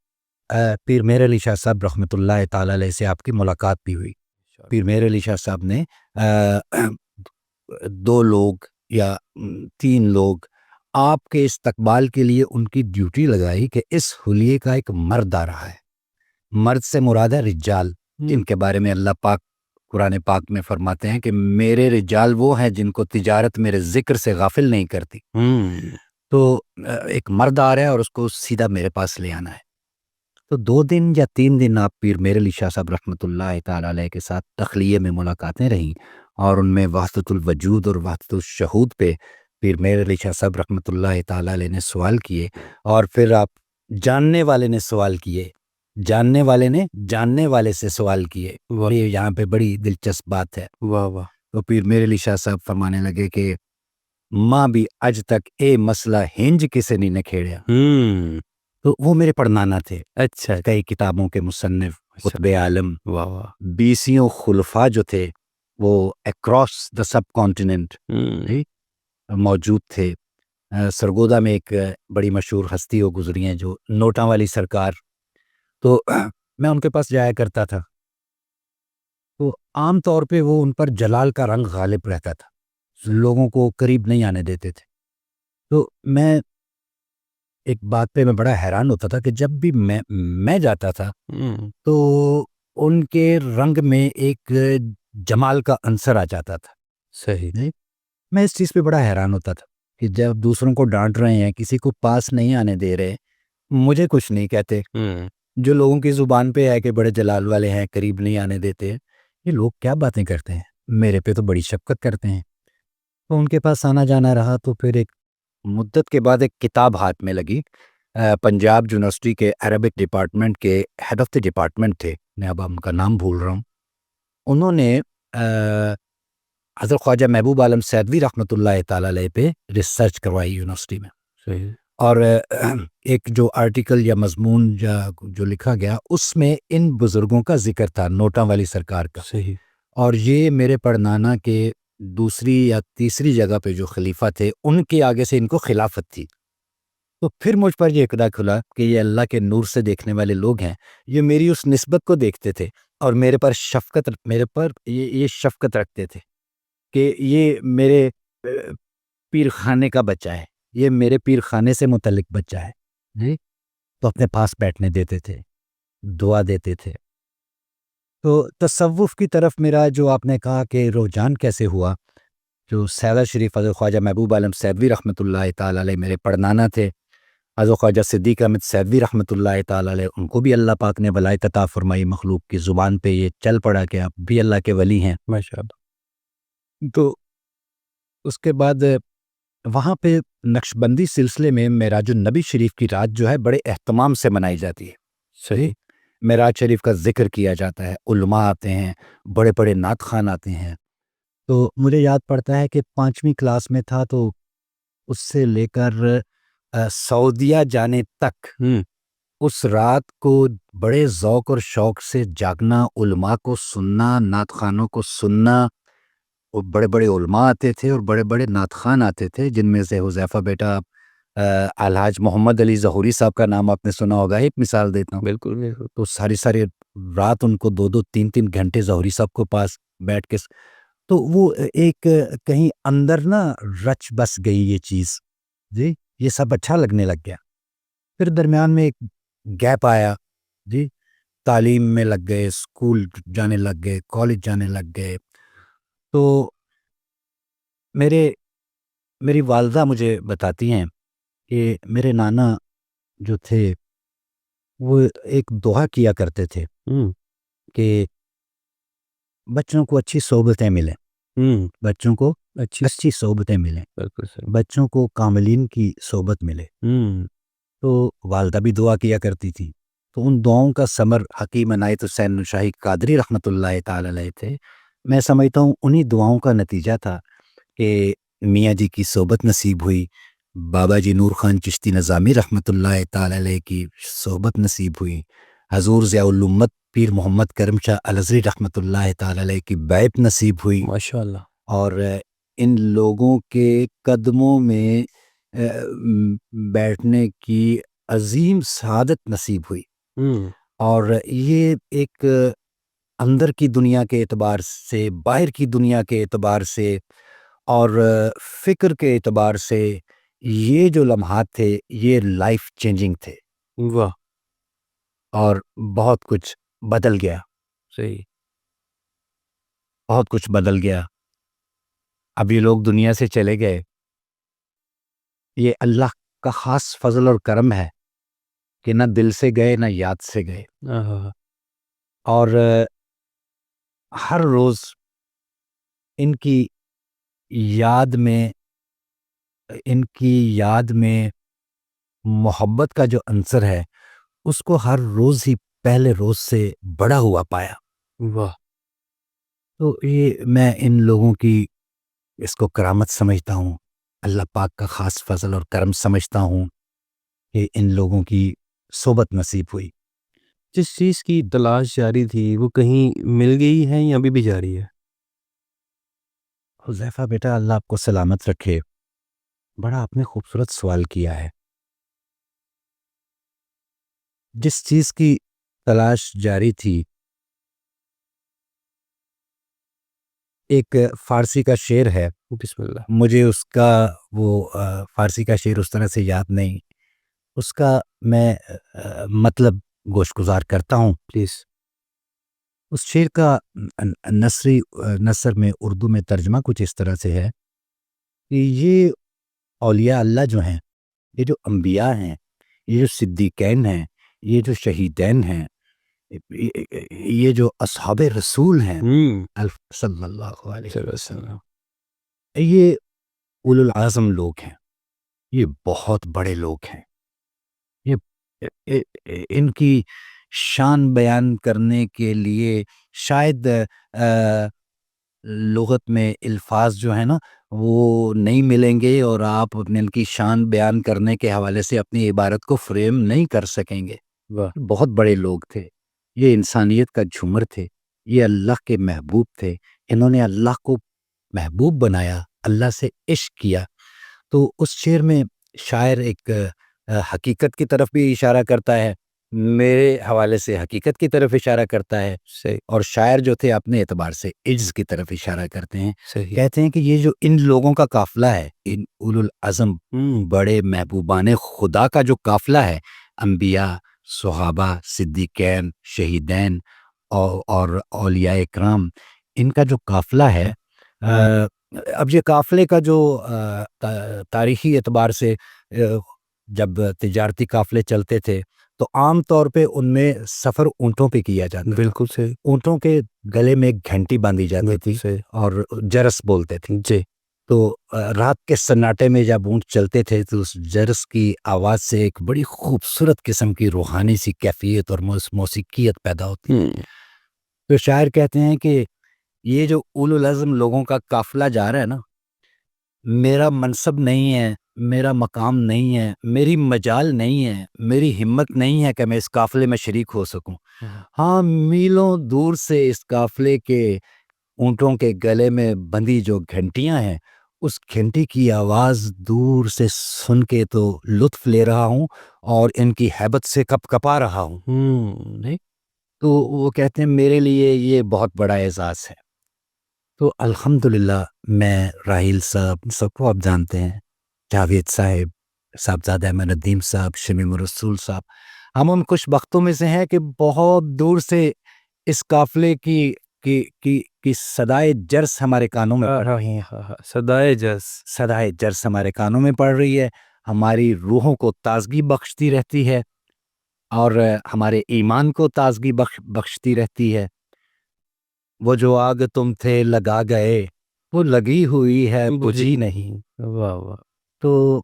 پیر مہر علی شاہ صاحب رحمۃ اللہ تعالیٰ علیہ سے آپ کی ملاقات بھی ہوئی. پیر مہر علی شاہ صاحب نے 2 لوگ یا 3 لوگ آپ کے استقبال کے لیے ان کی ڈیوٹی لگائی کہ اس حلیے کا ایک مرد آ رہا ہے. مرد سے مراد ہے رجال, جن کے بارے میں اللہ پاک قرآن پاک میں فرماتے ہیں کہ میرے رجال وہ ہیں جن کو تجارت میرے ذکر سے غافل نہیں کرتی. تو ایک مرد آ رہا ہے اور اس کو سیدھا میرے پاس لے آنا ہے. تو 2 دن یا 3 دن آپ پیر مہر علی شاہ صاحب رحمۃ اللہ تعالیٰ علیہ کے ساتھ تخلیہ میں ملاقاتیں رہیں, اور ان میں وحدت الوجود اور وحدت الشہود پہ پیر مہر علی شاہ صاحب رحمۃ اللہ تعالیٰ علیہ نے سوال کیے, اور پھر آپ جاننے والے نے سوال کیے, جاننے والے نے جاننے والے سے سوال کیے. یہ یہاں پہ بڑی دلچسپ بات ہے. واہ واہ. تو پیر مہر علی شاہ صاحب فرمانے لگے کہ ماں بھی اج تک اے مسئلہ ہنج کسے نہیں نکھیڑیا. تو وہ میرے پڑنانا تھے. اچھا. کئی کتابوں کے مصنف, قطب عالم. واہ واہ. 20 خلفاء جو تھے وہ اکراس دا سب کانٹیننٹ موجود تھے. سرگودا میں ایک بڑی مشہور ہستی ہو گزری ہیں جو نوٹاں والی سرکار. تو میں ان کے پاس جایا کرتا تھا. تو عام طور پہ وہ ان پر جلال کا رنگ غالب رہتا تھا، لوگوں کو قریب نہیں آنے دیتے تھے. تو میں ایک بات پہ میں بڑا حیران ہوتا تھا کہ جب بھی میں جاتا تھا تو ان کے رنگ میں ایک جمال کا عنصر آ جاتا تھا. صحیح. نہیں، میں اس چیز پہ بڑا حیران ہوتا تھا کہ جب دوسروں کو ڈانٹ رہے ہیں، کسی کو پاس نہیں آنے دے رہے، مجھے کچھ نہیں کہتے. جو لوگوں کی زبان پہ ہے کہ بڑے جلال والے ہیں، قریب نہیں آنے دیتے، یہ لوگ کیا باتیں کرتے ہیں، میرے پہ تو بڑی شفقت کرتے ہیں. تو ان کے پاس آنا جانا رہا. تو پھر ایک مدت کے بعد ایک کتاب ہاتھ میں لگی. پنجاب یونیورسٹی کے عربک ڈپارٹمنٹ کے ہیڈ آف دی ڈپارٹمنٹ تھے، میں اب ان کا نام بھول رہا ہوں. انہوں نے حضرت خواجہ محبوب عالم سیدوی رحمۃ اللہ تعالی علیہ پہ ریسرچ کروائی یونیورسٹی میں. صحیح. اور ایک جو آرٹیکل یا مضمون جو لکھا گیا اس میں ان بزرگوں کا ذکر تھا، نوٹاں والی سرکار کا. صحیح. اور یہ میرے پڑنانا کے دوسری یا تیسری جگہ پہ جو خلیفہ تھے ان کے آگے سے ان کو خلافت تھی. تو پھر مجھ پر یہ اقدار کھلا کہ یہ اللہ کے نور سے دیکھنے والے لوگ ہیں، یہ میری اس نسبت کو دیکھتے تھے اور میرے پر یہ شفقت رکھتے تھے کہ یہ میرے پیر خانے کا بچہ ہے، یہ میرے پیر خانے سے متعلق بچہ ہے جی. تو اپنے پاس بیٹھنے دیتے تھے، دعا دیتے تھے. تو تصوف کی طرف میرا جو آپ نے کہا کہ رجحان کیسے ہوا، جو سیدہ شریف حضرت خواجہ محبوب عالم سیدوی رحمۃ اللہ تعالی علیہ میرے پڑنانا تھے. حضرت خواجہ صدیق احمد سیدوی رحمۃ اللہ تعالی علیہ، ان کو بھی اللہ پاک نے ولایت عطا فرمائی، مخلوق کی زبان پہ یہ چل پڑا کہ آپ بھی اللہ کے ولی ہیں ماشاء اللہ. تو اس کے بعد وہاں پہ نقش بندی سلسلے میں معراج النبی شریف کی رات جو ہے بڑے اہتمام سے منائی جاتی ہے. صحیح. معراج شریف کا ذکر کیا جاتا ہے، علماء آتے ہیں، بڑے بڑے نعت خوان آتے ہیں. تو مجھے یاد پڑتا ہے کہ 5ویں کلاس میں تھا تو اس سے لے کر سعودیہ جانے تک اس رات کو بڑے ذوق اور شوق سے جاگنا، علماء کو سننا، نعت خوانوں کو سننا. وہ بڑے بڑے علماء آتے تھے اور بڑے بڑے نعت خوان آتے تھے، جن میں سے حذیفہ بیٹا الحاج محمد علی ظہوری صاحب کا نام آپ نے سنا ہوگا. ایک مثال دیتا ہوں. بالکل بالکل. تو ساری رات ان کو 2-3 گھنٹے ظہوری صاحب کو پاس بیٹھ کے، تو وہ ایک کہیں اندر نا رچ بس گئی یہ چیز جی، یہ سب اچھا لگنے لگ گیا. پھر درمیان میں ایک گیپ آیا جی، تعلیم میں لگ گئے، اسکول جانے لگ گئے، کالج جانے لگ گئے. تو میری والدہ مجھے بتاتی ہیں کہ میرے نانا جو تھے وہ ایک دعا کیا کرتے تھے کہ بچوں کو اچھی صحبتیں ملیں، بچوں کو اچھی صحبتیں ملیں، بچوں کو کاملین کی صحبت ملے. تو والدہ بھی دعا کیا کرتی تھی. تو ان دعاؤں کا ثمر حکیم عنایت حسین شاہی قادری رحمۃ اللہ تعالی علیہ تھے. میں سمجھتا ہوں انہی دعاؤں کا نتیجہ تھا کہ میاں جی کی صحبت نصیب ہوئی، بابا جی نور خان چشتی نظامی رحمۃ اللہ تعالی علیہ کی صحبت نصیب ہوئی، حضور ضیاء الامت پیر محمد کرم شاہ الازہری رحمۃ اللہ تعالی علیہ کی بیعت نصیب ہوئی. ماشاء اللہ. اور ان لوگوں کے قدموں میں بیٹھنے کی عظیم سعادت نصیب ہوئی. اور یہ ایک اندر کی دنیا کے اعتبار سے، باہر کی دنیا کے اعتبار سے اور فکر کے اعتبار سے یہ جو لمحات تھے یہ لائف چینجنگ تھے. واہ. اور بہت کچھ بدل گیا. صحیح. بہت کچھ بدل گیا. اب یہ لوگ دنیا سے چلے گئے، یہ اللہ کا خاص فضل اور کرم ہے کہ نہ دل سے گئے نہ یاد سے گئے. اور ہر روز ان کی یاد میں محبت کا جو عنصر ہے اس کو ہر روز ہی پہلے روز سے بڑا ہوا پایا. واہ. تو یہ میں ان لوگوں کی اس کو کرامت سمجھتا ہوں، اللہ پاک کا خاص فضل اور کرم سمجھتا ہوں کہ ان لوگوں کی صحبت نصیب ہوئی. جس چیز کی تلاش جاری تھی وہ کہیں مل گئی ہے یا ابھی بھی جاری ہے؟ حذیفہ بیٹا اللہ آپ کو سلامت رکھے، بڑا آپ نے خوبصورت سوال کیا ہے. جس چیز کی تلاش جاری تھی ایک فارسی کا شعر ہے، بسم اللہ. مجھے اس کا وہ فارسی کا شعر اس طرح سے یاد نہیں، اس کا میں مطلب گوش گزار کرتا ہوں. پلیز. اس شعر کا نثر میں اردو میں ترجمہ کچھ اس طرح سے ہے کہ یہ اولیاء اللہ جو ہیں، یہ جو انبیاء ہیں، یہ جو صدیقین ہیں، یہ جو شہیدین ہیں، یہ جو اصحاب رسول ہیں صلی اللہ علیہ وسلم، یہ اولو العزم لوگ ہیں، یہ بہت بڑے لوگ ہیں. یہ ان کی شان بیان کرنے کے لیے شاید لغت میں الفاظ جو ہیں نا وہ نہیں ملیں گے، اور آپ اپنے ان کی شان بیان کرنے کے حوالے سے اپنی عبارت کو فریم نہیں کر سکیں گے. بہت بڑے لوگ تھے، یہ انسانیت کا جھومر تھے، یہ اللہ کے محبوب تھے. انہوں نے اللہ کو محبوب بنایا، اللہ سے عشق کیا. تو اس شعر میں شاعر ایک حقیقت کی طرف بھی اشارہ کرتا ہے، میرے حوالے سے حقیقت کی طرف اشارہ کرتا ہے، اور شاعر جو تھے اپنے اعتبار سے عجز کی طرف اشارہ کرتے ہیں. کہتے ہیں کہ یہ جو ان لوگوں کا قافلہ ہے، ان اولو العزم بڑے محبوبان خدا کا جو قافلہ ہے، انبیاء، صحابہ، صدیقین، شہیدین اور اولیاء اکرام، ان کا جو قافلہ ہے، اب یہ قافلے کا جو تاریخی اعتبار سے جب تجارتی قافلے چلتے تھے تو عام طور پہ ان میں سفر اونٹوں پہ کیا جاتا. بالکل صحیح. اونٹوں کے گلے میں ایک گھنٹی باندھی جاتی تھی اور جرس بولتے تھے. جی. تو رات کے سناٹے میں جب اونٹ چلتے تھے تو اس جرس کی آواز سے ایک بڑی خوبصورت قسم کی روحانی سی کیفیت اور موسیقیت پیدا ہوتی. تو شاعر کہتے ہیں کہ یہ جو اولو العزم لوگوں کا قافلہ جا رہا ہے نا، میرا منصب نہیں ہے، میرا مقام نہیں ہے، میری مجال نہیں ہے، میری ہمت نہیں ہے کہ میں اس قافلے میں شریک ہو سکوں. ہاں، میلوں دور سے اس قافلے کے اونٹوں کے گلے میں بندھی جو گھنٹیاں ہیں، اس گھنٹی کی آواز دور سے سن کے تو لطف لے رہا ہوں اور ان کی ہیبت سے کپ کپا رہا ہوں. تو وہ کہتے ہیں میرے لیے یہ بہت بڑا اعزاز ہے. تو الحمدللہ میں راحیل صاحب، سب کو آپ جانتے ہیں، جاوید صاحب، صاحبزادہ احمد ندیم صاحب، شمیم الرسول صاحب، ہم ان خوش بختوں میں سے ہیں کہ بہت دور سے اس قافلے کی صدائے جرس ہمارے کانوں میں پڑ رہی ہیں. صدائے جرس ہمارے کانوں میں پڑ رہی ہے، ہماری روحوں کو تازگی بخشتی رہتی ہے اور ہمارے ایمان کو تازگی بخشتی رہتی ہے. وہ جو آگ تم تھے لگا گئے، وہ لگی ہوئی ہے بجھی نہیں. واہ واہ. تو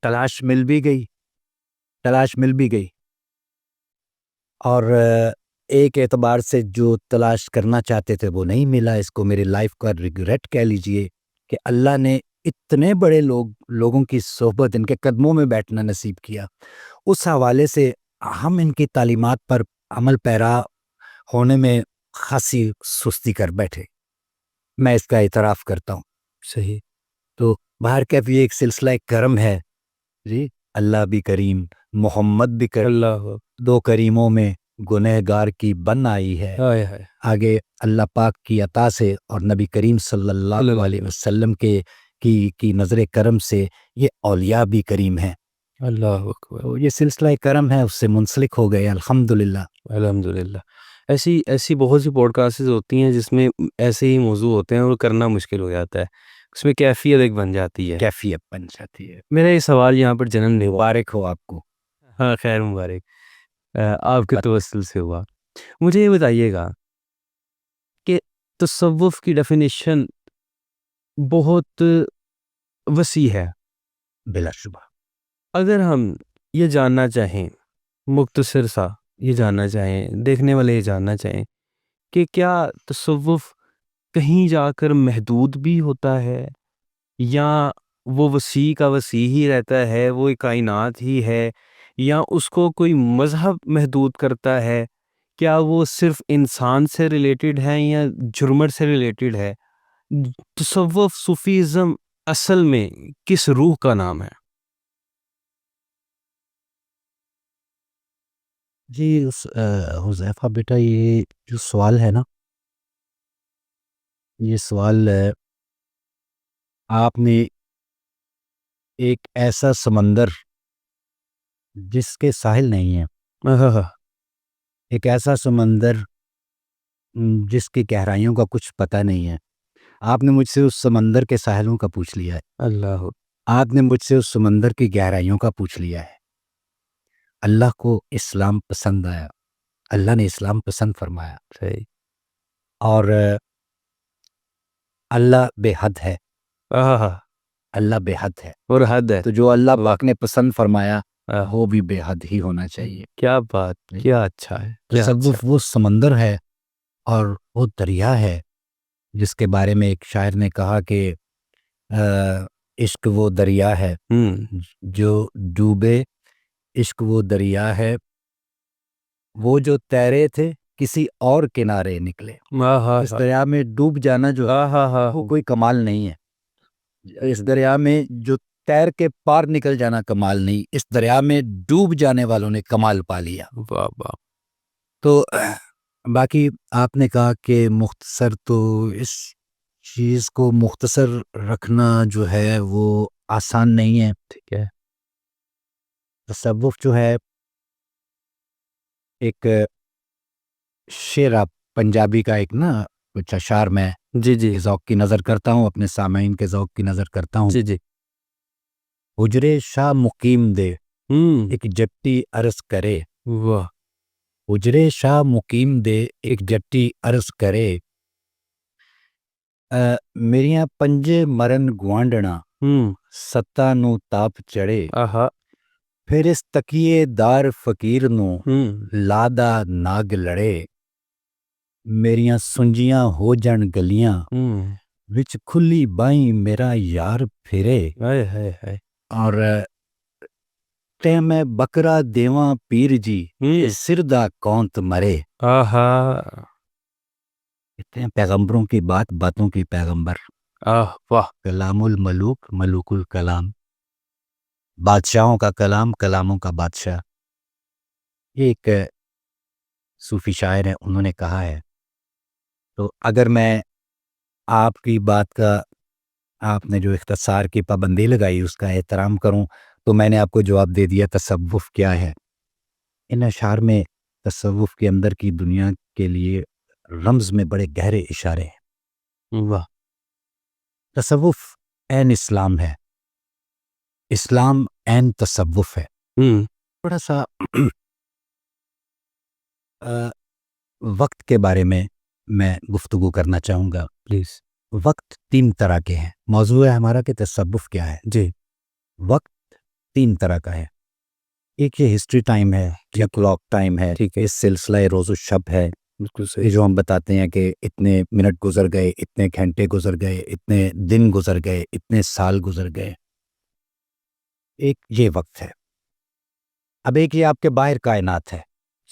تلاش مل بھی گئی اور ایک اعتبار سے جو تلاش کرنا چاہتے تھے وہ نہیں ملا. اس کو میری لائف کا ریگریٹ کہہ لیجئے کہ اللہ نے اتنے بڑے لوگوں کی صحبت، ان کے قدموں میں بیٹھنا نصیب کیا. اس حوالے سے ہم ان کی تعلیمات پر عمل پیرا ہونے میں خاصی سستی کر بیٹھے، میں اس کا اعتراف کرتا ہوں. صحیح. تو باہر کیف یہ ایک سلسلہ کرم ہے جی. اللہ بھی کریم، محمد بھی کریم، اللہ دو کریموں میں گنہگار کی بن آئی ہے. آگے اللہ پاک کی عطا سے اور نبی کریم صلی اللہ علیہ وسلم کی نظر کرم سے یہ اولیاء بھی کریم ہیں. اللہ اکبر. تو یہ سلسلہ کرم ہے، اس سے منسلک ہو گئے الحمدللہ. الحمدللہ. ایسی بہت سی پوڈ کاسٹس ہوتی ہیں جس میں ایسے ہی موضوع ہوتے ہیں اور کرنا مشکل ہو جاتا ہے، اس میں کیفیت ایک بن جاتی ہے. میرا یہ سوال یہاں پر جنم لے، مبارک ہو آپ کو. ہاں، خیر مبارک، آپ کے توسل سے ہوا. مجھے یہ بتائیے گا کہ تصوف کی ڈیفینیشن بہت وسیع ہے. بلا شبہ. اگر ہم یہ جاننا چاہیں، مختصر سا یہ جاننا چاہیں، دیکھنے والے یہ جاننا چاہیں کہ کیا تصوف کہیں جا کر محدود بھی ہوتا ہے یا وہ وسیع کا وسیع ہی رہتا ہے، وہ ایک کائنات ہی ہے، یا اس کو کوئی مذہب محدود کرتا ہے؟ کیا وہ صرف انسان سے ریلیٹڈ ہے یا جرمر سے ریلیٹڈ ہے؟ تصوف، صوفیزم اصل میں کس روح کا نام ہے؟ جی حذیفہ بیٹا، یہ جو سوال ہے نا یہ سوال آپ نے ایک ایسا سمندر جس کے ساحل نہیں ہیں، ایک ایسا سمندر جس کی گہرائیوں کا کچھ پتہ نہیں ہے، آپ نے مجھ سے اس سمندر کے ساحلوں کا پوچھ لیا ہے، اللہ آپ نے مجھ سے اس سمندر کی گہرائیوں کا پوچھ لیا ہے۔ اللہ کو اسلام پسند آیا، اللہ نے اسلام پسند فرمایا، صحیح، اور اللہ بے حد ہے، اللہ بے حد ہے، اور حد ہے، تو جو اللہ پاک نے پسند فرمایا آہ، وہ بھی بے حد ہی ہونا چاہیے۔ کیا بات، کیا اچھا ہے، کیا تصوف وہ سمندر ہے اور وہ دریا ہے جس کے بارے میں ایک شاعر نے کہا کہ عشق وہ دریا ہے جو ڈوبے، عشق وہ دریا ہے وہ جو تیرے تھے کسی اور کنارے نکلے۔ اس دریا میں ڈوب جانا جو وہ کوئی کمال نہیں ہے، اس دریا میں جو تیر کے پار نکل جانا کمال نہیں، اس دریا میں ڈوب جانے والوں نے کمال پا لیا۔ واہ واہ، تو باقی آپ نے کہا کہ مختصر، تو اس چیز کو مختصر رکھنا جو ہے وہ آسان نہیں ہے۔ ٹھیک ہے، تصوف جو ہے ایک شعر، آپ پنجابی کا ایک نا کچھ اشعار میں جی جی ذوق کی نظر کرتا ہوں، اپنے سامعین کے ذوق کی نظر کرتا ہوں۔ جی جی، حجرے شاہ مقیم دے ایک جٹی عرض کرے، واہ، حجرے شاہ مقیم دے ایک جٹی عرض کرے، میریاں پنجے مرن گوانڈنا ستاں نو تاپ چڑھے، آہا، پھر اس تکیے دار فقیر نو لادا ناگ لڑے، میریاں سنجیاں ہو جن گلیاں وچ کھلی بائیں میرا یار پھرے، ہائے ہائے ہائے، اور تے میں بکرا دیواں پیر جی سردہ کونت مرے۔ آہا، کہتے ہیں پیغمبروں کی بات، باتوں کی پیغمبر، آہ واہ، کلام الملوک ملوک الکلام، بادشاہوں کا کلام، کلاموں کا بادشاہ۔ یہ ایک صوفی شاعر ہیں، انہوں نے کہا ہے۔ تو اگر میں آپ کی بات کا، آپ نے جو اختصار کی پابندی لگائی اس کا احترام کروں تو میں نے آپ کو جواب دے دیا تصوف کیا ہے۔ ان اشعار میں تصوف کے اندر کی دنیا کے لیے رمز میں بڑے گہرے اشارے ہیں۔ واہ، تصوف عین اسلام ہے، اسلام عین تصوف ہے۔ تھوڑا سا وقت کے بارے میں گفتگو کرنا چاہوں گا پلیز۔ وقت 3 طرح کے ہیں، موضوع ہے ہمارا کہ تصوف کیا ہے۔ جی، وقت 3 طرح کا ہے، ایک یہ ہسٹری ٹائم ہے یا کلاک ٹائم ہے، ٹھیک ہے، اس سلسلہ روز و شب ہے، بالکل یہ صحیح، جو ہم بتاتے ہیں کہ اتنے منٹ گزر گئے، اتنے گھنٹے گزر گئے، اتنے دن گزر گئے، اتنے سال گزر گئے، ایک یہ وقت ہے۔ اب ایک یہ آپ کے باہر کائنات ہے،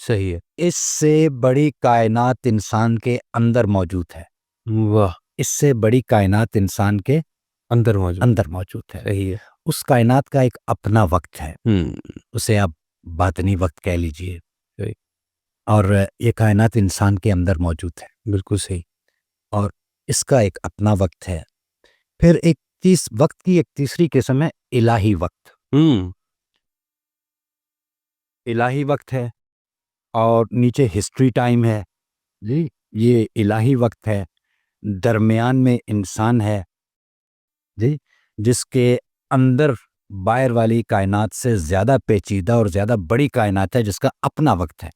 صحیح ہے، اس سے بڑی کائنات انسان کے اندر موجود ہے، واہ، اس سے بڑی کائنات انسان کے اندر موجود، اندر موجود ہے۔ صحیح ہے، اس کائنات کا ایک اپنا وقت ہے، ہوں، اسے آپ باطنی وقت کہہ لیجئے، صحیح، اور یہ کائنات انسان کے اندر موجود ہے بالکل صحیح، اور اس کا ایک اپنا وقت ہے۔ پھر ایک وقت کی ایک تیسری قسم ہے الہی وقت، الہی وقت ہے، اور نیچے ہسٹری ٹائم ہے، جی یہ الہی وقت ہے، درمیان میں انسان ہے، جی جس کے اندر باہر والی کائنات سے زیادہ پیچیدہ اور زیادہ بڑی کائنات ہے جس کا اپنا وقت ہے۔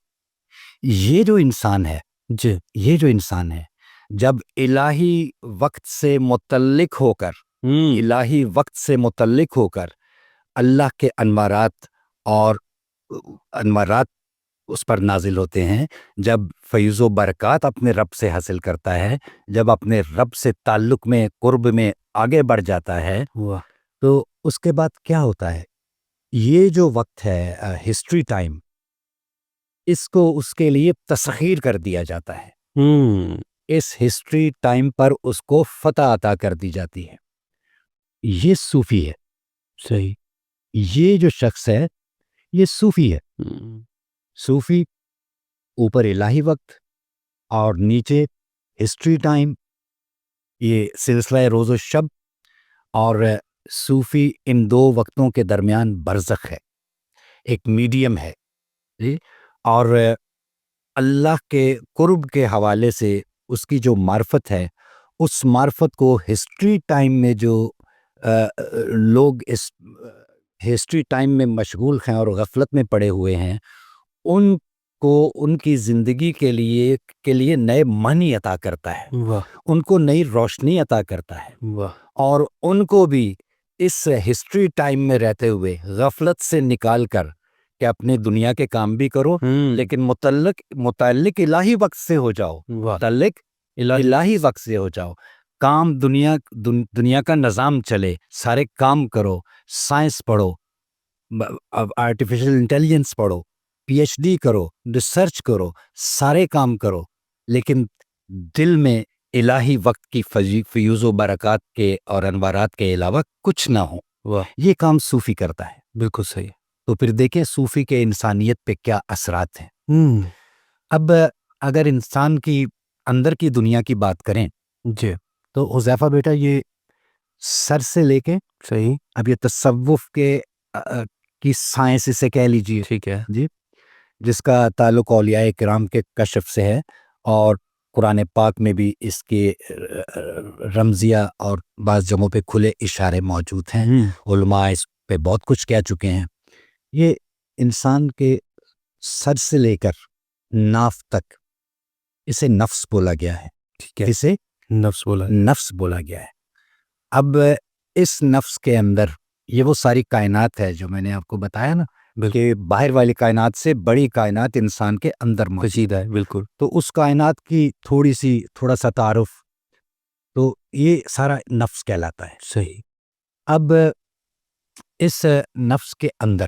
یہ جو انسان ہے، جی، یہ جو انسان ہے جب الہی وقت سے متعلق ہو کر، الہی وقت سے متعلق ہو کر اللہ کے انوارات اور انوارات اس پر نازل ہوتے ہیں، جب فیض و برکات اپنے رب سے حاصل کرتا ہے، جب اپنے رب سے تعلق میں، قرب میں آگے بڑھ جاتا ہے، تو اس کے بعد کیا ہوتا ہے؟ یہ جو وقت ہے ہسٹری ٹائم، اس کو اس کے لیے تسخیر کر دیا جاتا ہے، اس ہسٹری ٹائم پر اس کو فتح عطا کر دی جاتی ہے۔ یہ صوفی ہے، صحیح، یہ جو شخص ہے یہ صوفی ہے۔ صوفی اوپر الہی وقت اور نیچے ہسٹری ٹائم، یہ سلسلہ روز و شب اور صوفی ان دو وقتوں کے درمیان برزخ ہے، ایک میڈیم ہے جی. اور اللہ کے قرب کے حوالے سے اس کی جو معرفت ہے، اس معرفت کو ہسٹری ٹائم میں جو لوگ اس ہسٹری ٹائم میں مشغول ہیں اور غفلت میں پڑے ہوئے ہیں، ان کو ان کی زندگی کے لیے نئے معنی عطا کرتا ہے، ان کو نئی روشنی عطا کرتا ہے، اور ان کو بھی اس ہسٹری ٹائم میں رہتے ہوئے غفلت سے نکال کر کہ اپنے دنیا کے کام بھی کرو لیکن متعلق الہی وقت سے ہو جاؤ، متعلق الہی وقت سے ہو جاؤ. کام دنیا کا نظام چلے، سارے کام کرو، سائنس پڑھو، آرٹیفیشل انٹیلیجنس پڑھو، پی ایچ ڈی کرو، ریسرچ کرو، سارے کام کرو، لیکن دل میں الہی وقت کی فیوز و برکات کے اور انوارات کے علاوہ کچھ نہ ہو. یہ کام صوفی کرتا ہے. بالکل صحیح. تو پھر دیکھیں صوفی کے انسانیت پہ کیا اثرات ہیں. اب اگر انسان کی اندر کی دنیا کی بات کریں جی تو حذیفہ بیٹا یہ سر سے لے کے صحیح. اب یہ تصوف کی سائنس اسے کہہ لیجیے ٹھیک ہے جی، جس کا تعلق اولیاء کرام کے کشف سے ہے، اور قرآن پاک میں بھی اس کے رمزیہ اور بعض جگہوں پہ کھلے اشارے موجود ہیں. علماء اس پہ بہت کچھ کہہ چکے ہیں. یہ انسان کے سر سے لے کر ناف تک اسے نفس بولا گیا ہے. ٹھیک ہے. اسے نفس بولا گیا ہے. اب اس نفس کے اندر یہ وہ ساری کائنات ہے جو میں نے آپ کو بتایا نا کہ باہر والی کائنات سے بڑی کائنات انسان کے اندر موجود ہے. بالکل. تو اس کائنات کی تھوڑا سا تعارف، تو یہ سارا نفس کہلاتا ہے. صحیح. اب اس نفس کے اندر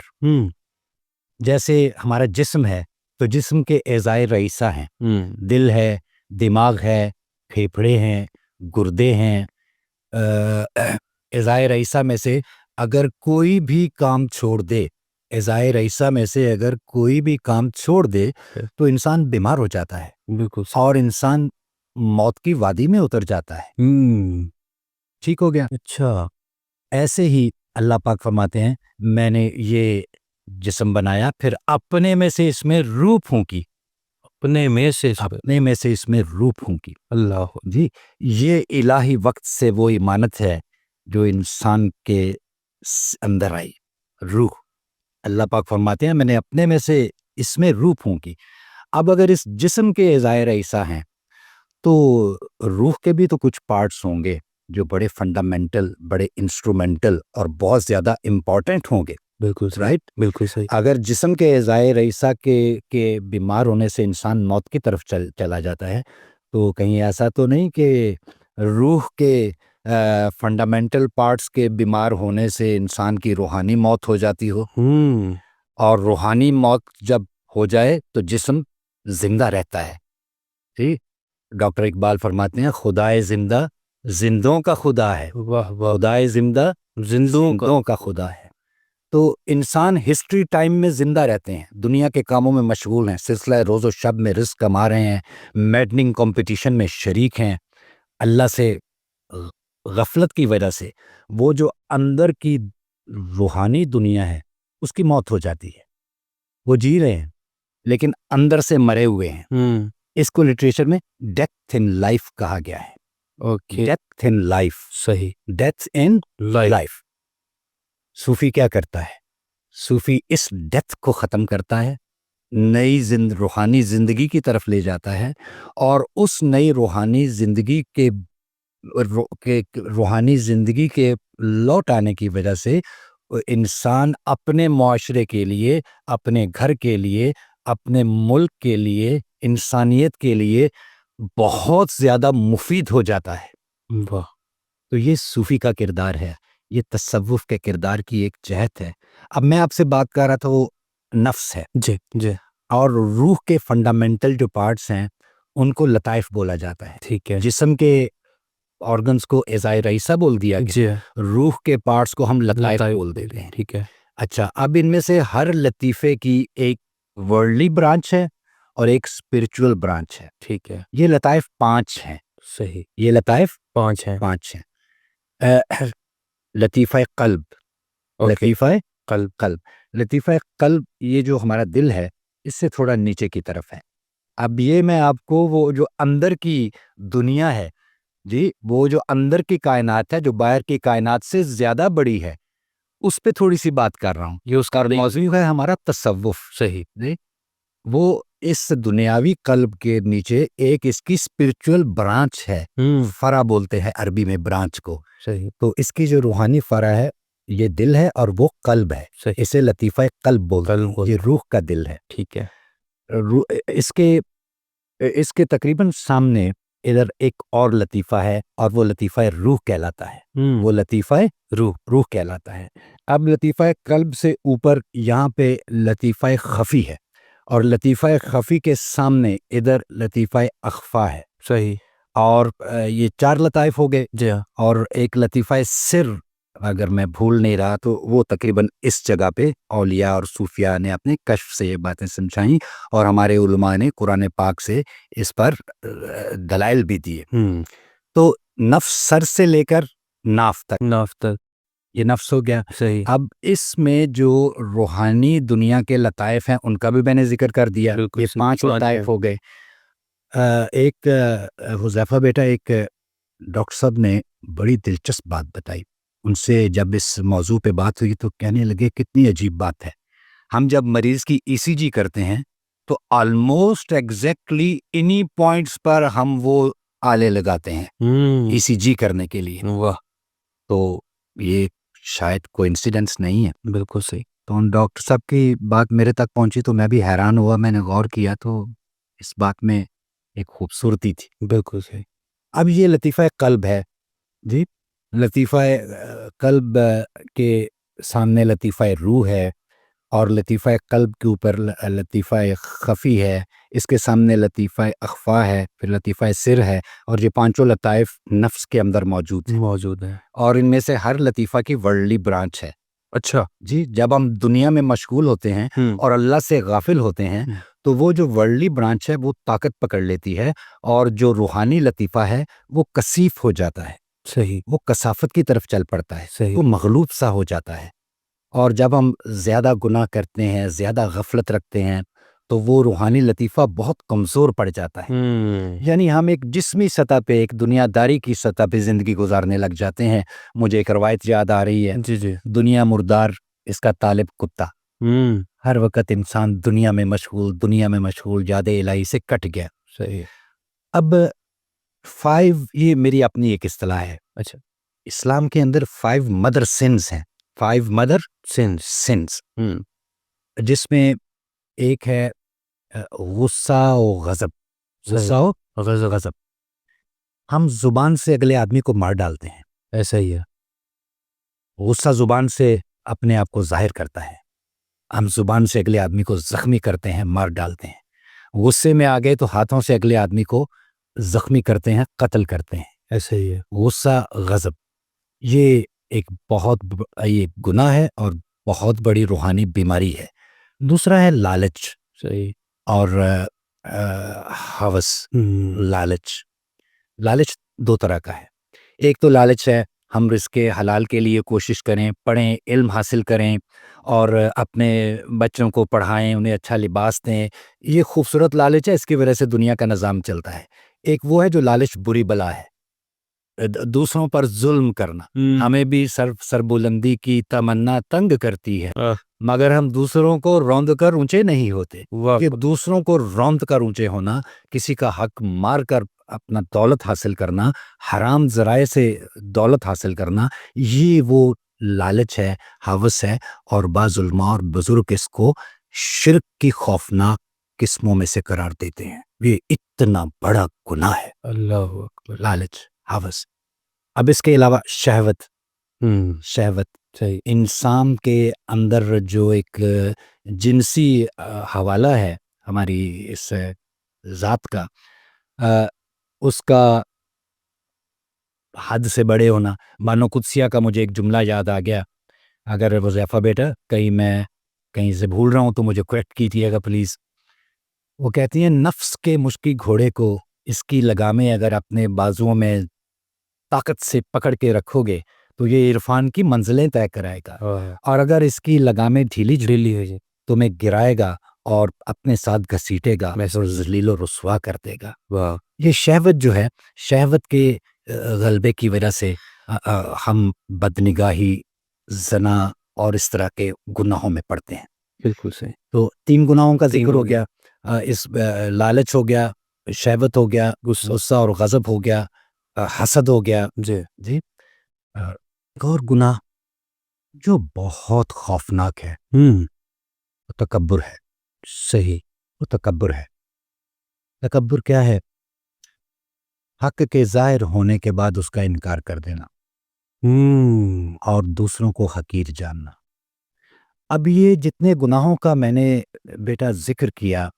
جیسے ہمارا جسم ہے تو جسم کے اعضائے رئیسہ ہیں، دل ہے، دماغ ہے، پھیپھڑے ہیں، گردے ہیں. اعضائے رئیسہ میں سے اگر کوئی بھی کام چھوڑ دے، اعضائے رئیسہ میں سے اگر کوئی بھی کام چھوڑ دے تو انسان بیمار ہو جاتا ہے. بالکل. اور انسان موت کی وادی میں اتر جاتا ہے. ٹھیک ہو گیا. اچھا. ایسے ہی اللہ پاک فرماتے ہیں میں نے یہ جسم بنایا، پھر اپنے میں سے اس میں روح پھونکی. اپنے میں سے اس میں روح پھونکی. اللہ جی. یہ الہی وقت سے وہ امانت ہے جو انسان کے اندر آئی، روح. اللہ پاک فرماتے ہیں میں نے اپنے میں سے اس میں روح پھونکی. اب اگر اس جسم کے اعضائے رئیسہ ہیں تو روح کے بھی تو کچھ پارٹس ہوں گے جو بڑے فنڈامنٹل، بڑے انسٹرومنٹل اور بہت زیادہ امپورٹنٹ ہوں گے. بالکل رائٹ. بالکل صحیح. اگر جسم کے اعضائے رئیسہ کے بیمار ہونے سے انسان موت کی طرف چلا جاتا ہے تو کہیں ایسا تو نہیں کہ روح کے فنڈامنٹل پارٹس کے بیمار ہونے سے انسان کی روحانی موت ہو جاتی ہو. اور روحانی موت جب ہو جائے تو جسم زندہ رہتا ہے. جی. ڈاکٹر اقبال فرماتے ہیں خدائے زندہ زندوں کا خدا ہے. خدائے زندہ زندوں کا خدا ہے. تو انسان ہسٹری ٹائم میں زندہ رہتے ہیں، دنیا کے کاموں میں مشغول ہیں، سلسلہ روز و شب میں رزق کما رہے ہیں، میڈننگ کمپٹیشن میں شریک ہیں. اللہ سے غفلت کی وجہ سے وہ جو اندر کی روحانی دنیا ہے اس کی موت ہو جاتی ہے. وہ جی رہے ہیں لیکن اندر سے مرے ہوئے ہیں. اس کو لٹریچر میں ڈیتھ ان لائف کہا گیا ہے. اوکے. Death in life. صحیح. Death in life. صوفی کیا کرتا ہے؟ صوفی اس ڈیتھ کو ختم کرتا ہے، نئی روحانی زندگی کی طرف لے جاتا ہے، اور اس نئی روحانی زندگی کے لوٹ آنے کی وجہ سے انسان اپنے معاشرے کے لیے، اپنے گھر کے لیے، اپنے ملک کے لیے، انسانیت کے لیے بہت زیادہ مفید ہو جاتا ہے. واہ. تو یہ صوفی کا کردار ہے، یہ تصوف کے کردار کی ایک جہت ہے. اب میں آپ سے بات کر رہا تھا وہ نفس ہے. جی جی. اور روح کے فنڈامنٹل جو پارٹس ہیں ان کو لطائف بولا جاتا ہے. ٹھیک ہے. جسم کے آرگنز کو اعضائے رئیسہ بول دیا گیا. جی. روح کے پارٹس کو ہم لطائف بول دیتے ہیں. ٹھیک ہے. اچھا. اب ان میں سے ہر لطیفے کی ایک ورلڈلی برانچ ہے اور ایک اسپرچول برانچ ہے. ٹھیک ہے. یہ لطائف 5 ہیں. صحیح. یہ لطائف 5 ہیں. 5 ہیں. لطیفہ قلب. لطیفہ قلب. لطیفہ قلب یہ جو ہمارا دل ہے اس سے تھوڑا نیچے کی طرف ہے. اب یہ میں آپ کو وہ جو اندر کی دنیا ہے جی، وہ جو اندر کی کائنات ہے جو باہر کی کائنات سے زیادہ بڑی ہے، اس پہ تھوڑی سی بات کر رہا ہوں. یہ اس کا موضوع ہے ہمارا تصوف. صحیح. جی، وہ اس دنیاوی قلب کے نیچے ایک اس کی اسپرچول برانچ ہے. فرع بولتے ہیں عربی میں برانچ کو. صحیح. تو اس کی جو روحانی فرع ہے یہ دل ہے اور وہ قلب ہے. صحیح. اسے لطیفہ قلب بولتے ہیں. یہ روح کا دل ہے. ٹھیک ہے. اس کے تقریباً سامنے ادھر ایک اور لطیفہ ہے اور وہ لطیفہ روح کہلاتا ہے. وہ لطیفہ روح کہلاتا ہے. اب لطیفہ قلب سے اوپر یہاں پہ لطیفہ خفی ہے اور لطیفہ خفی کے سامنے ادھر لطیفہ اخفا ہے. صحیح. اور یہ 4 لطائف ہو گئے. جی ہاں. اور ایک لطیفہ سر اگر میں بھول نہیں رہا تو وہ تقریباً اس جگہ پہ اولیاء اور صوفیاء نے اپنے کشف سے یہ باتیں سمجھائیں اور ہمارے علماء نے قرآن پاک سے اس پر دلائل بھی دیے. تو نفس سر سے لے کر ناف تک یہ نفس ہو گیا. صحیح. اب اس میں جو روحانی دنیا کے لطائف ہیں ان کا بھی میں نے ذکر کر دیا. یہ 5 لطائف ہو گئے. ایک حذیفہ بیٹا ایک ڈاکٹر صاحب نے بڑی دلچسپ بات بتائی. ان سے جب اس موضوع پہ بات ہوئی تو کہنے لگے کتنی عجیب بات ہے. ہم جب مریض کی ای سی جی کرتے ہیں تو آلموسٹ ایگزیکٹلی انہی پوائنٹس پر ہم وہ آلے لگاتے ہیں ای سی جی کرنے کے لیے. واہ. تو یہ شاید کوئی انسیڈنس نہیں ہے. بالکل صحیح. تو ان ڈاکٹر صاحب کی بات میرے تک پہنچی تو میں بھی حیران ہوا. میں نے غور کیا تو اس بات میں ایک خوبصورتی تھی. بالکل صحیح. اب یہ لطیفہ قلب ہے جی. لطیفہ قلب کے سامنے لطیفہ روح ہے اور لطیفہ قلب کے اوپر لطیفہ خفی ہے. اس کے سامنے لطیفہ اخفا ہے، پھر لطیفہ سر ہے اور یہ 5 لطائف نفس کے اندر موجود ہیں. اور ان میں سے ہر لطیفہ کی ورلڈلی برانچ ہے. اچھا جی، جب ہم دنیا میں مشغول ہوتے ہیں اور اللہ سے غافل ہوتے ہیں تو وہ جو ورلڈلی برانچ ہے وہ طاقت پکڑ لیتی ہے اور جو روحانی لطیفہ ہے وہ کثیف ہو جاتا ہے. صحیح. وہ کثافت کی طرف چل پڑتا ہے. صحیح. وہ مغلوب سا ہو جاتا ہے. اور جب ہم زیادہ گناہ کرتے ہیں، زیادہ غفلت رکھتے ہیں تو وہ روحانی لطیفہ بہت کمزور پڑ جاتا ہے. یعنی ہم ایک جسمی سطح پہ، ایک دنیا داری کی سطح پہ زندگی گزارنے لگ جاتے ہیں. مجھے ایک روایت یاد آ رہی ہے. جی. دنیا مردار اس کا طالب کتا. ہر وقت انسان دنیا میں مشغول یاد الہی سے کٹ گیا. صحیح. اب 5 یہ میری اپنی ایک اصطلاح ہے. اچھا. اسلام کے اندر 5 مدر سنز ہیں. 5 مدر سنز جس میں ایک ہے غصہ و غضب. غصہ و غضب. ہم زبان سے اگلے آدمی کو مار ڈالتے ہیں. ایسا ہی ہے. غصہ زبان سے اپنے آپ کو ظاہر کرتا ہے. ہم زبان سے اگلے آدمی کو زخمی کرتے ہیں، مار ڈالتے ہیں. غصے میں آ گئے تو ہاتھوں سے اگلے آدمی کو زخمی کرتے ہیں، قتل کرتے ہیں. ایسا ہی ہے. غصہ غضب یہ ایک بہت یہ گناہ ہے اور بہت بڑی روحانی بیماری ہے. دوسرا ہے لالچ. صحیح. اور ہوس. لالچ 2 طرح کا ہے. ایک تو لالچ ہے ہم رزق حلال کے لیے کوشش کریں، پڑھیں، علم حاصل کریں اور اپنے بچوں کو پڑھائیں، انہیں اچھا لباس دیں. یہ خوبصورت لالچ ہے، اس کی وجہ سے دنیا کا نظام چلتا ہے. ایک وہ ہے جو لالچ بری بلا ہے، دوسروں پر ظلم کرنا. ہمیں بھی سربلندی کی تمنا تنگ کرتی ہے مگر ہم دوسروں کو روند کر اونچے نہیں ہوتے. کہ دوسروں کو روند کر اونچے ہونا، کسی کا حق مار کر اپنا دولت حاصل کرنا، حرام ذرائع سے دولت حاصل کرنا، یہ وہ لالچ ہے، ہوس ہے. اور بعض علماء اور بزرگ اس کو شرک کی خوفناک قسموں میں سے قرار دیتے ہیں. یہ اتنا بڑا گناہ ہے. اللہ اکبر. لالچ، ہوس. اب اس کے علاوہ شہوت. صحیح. انسان کے اندر جو ایک جنسی حوالہ ہے ہماری اس ذات کا، اس کا حد سے بڑے ہونا. بانو قدسیہ کا مجھے ایک جملہ یاد آ گیا. اگر حذیفہ بیٹا میں کہیں سے بھول رہا ہوں تو مجھے کریکٹ کیجیے گا پلیز. وہ کہتی ہیں نفس کے مشکی گھوڑے کو اس کی لگامیں اگر اپنے بازوؤں میں طاقت سے پکڑ کے رکھو گے تو یہ عرفان کی منزلیں طے کرائے گا، اور اگر اس کی لگامیں ڈھیلی ہو جائے تمہیں گرائے گا اور اپنے ساتھ گھسیٹے گا اور ذلیل و رسوا کر دے گا۔ یہ شہوت جو ہے، شہوت کے غلبے کی وجہ سے ہم بدنگاہی، زنا اور اس طرح کے گناہوں میں پڑتے ہیں۔ بالکل صحیح۔ تو 3 گناہوں کا ذکر ہو گیا، اس لالچ ہو گیا، شہوت ہو گیا، غصہ اور غضب ہو گیا، حسد ہو گیا۔ جی ایک اور گناہ جو بہت خوفناک ہے وہ تکبر ہے۔ صحیح۔ وہ تکبر ہے۔ تکبر کیا ہے؟ حق کے ظاہر ہونے کے بعد اس کا انکار کر دینا اور دوسروں کو حقیر جاننا۔ اب یہ جتنے گناہوں کا میں نے بیٹا ذکر کیا،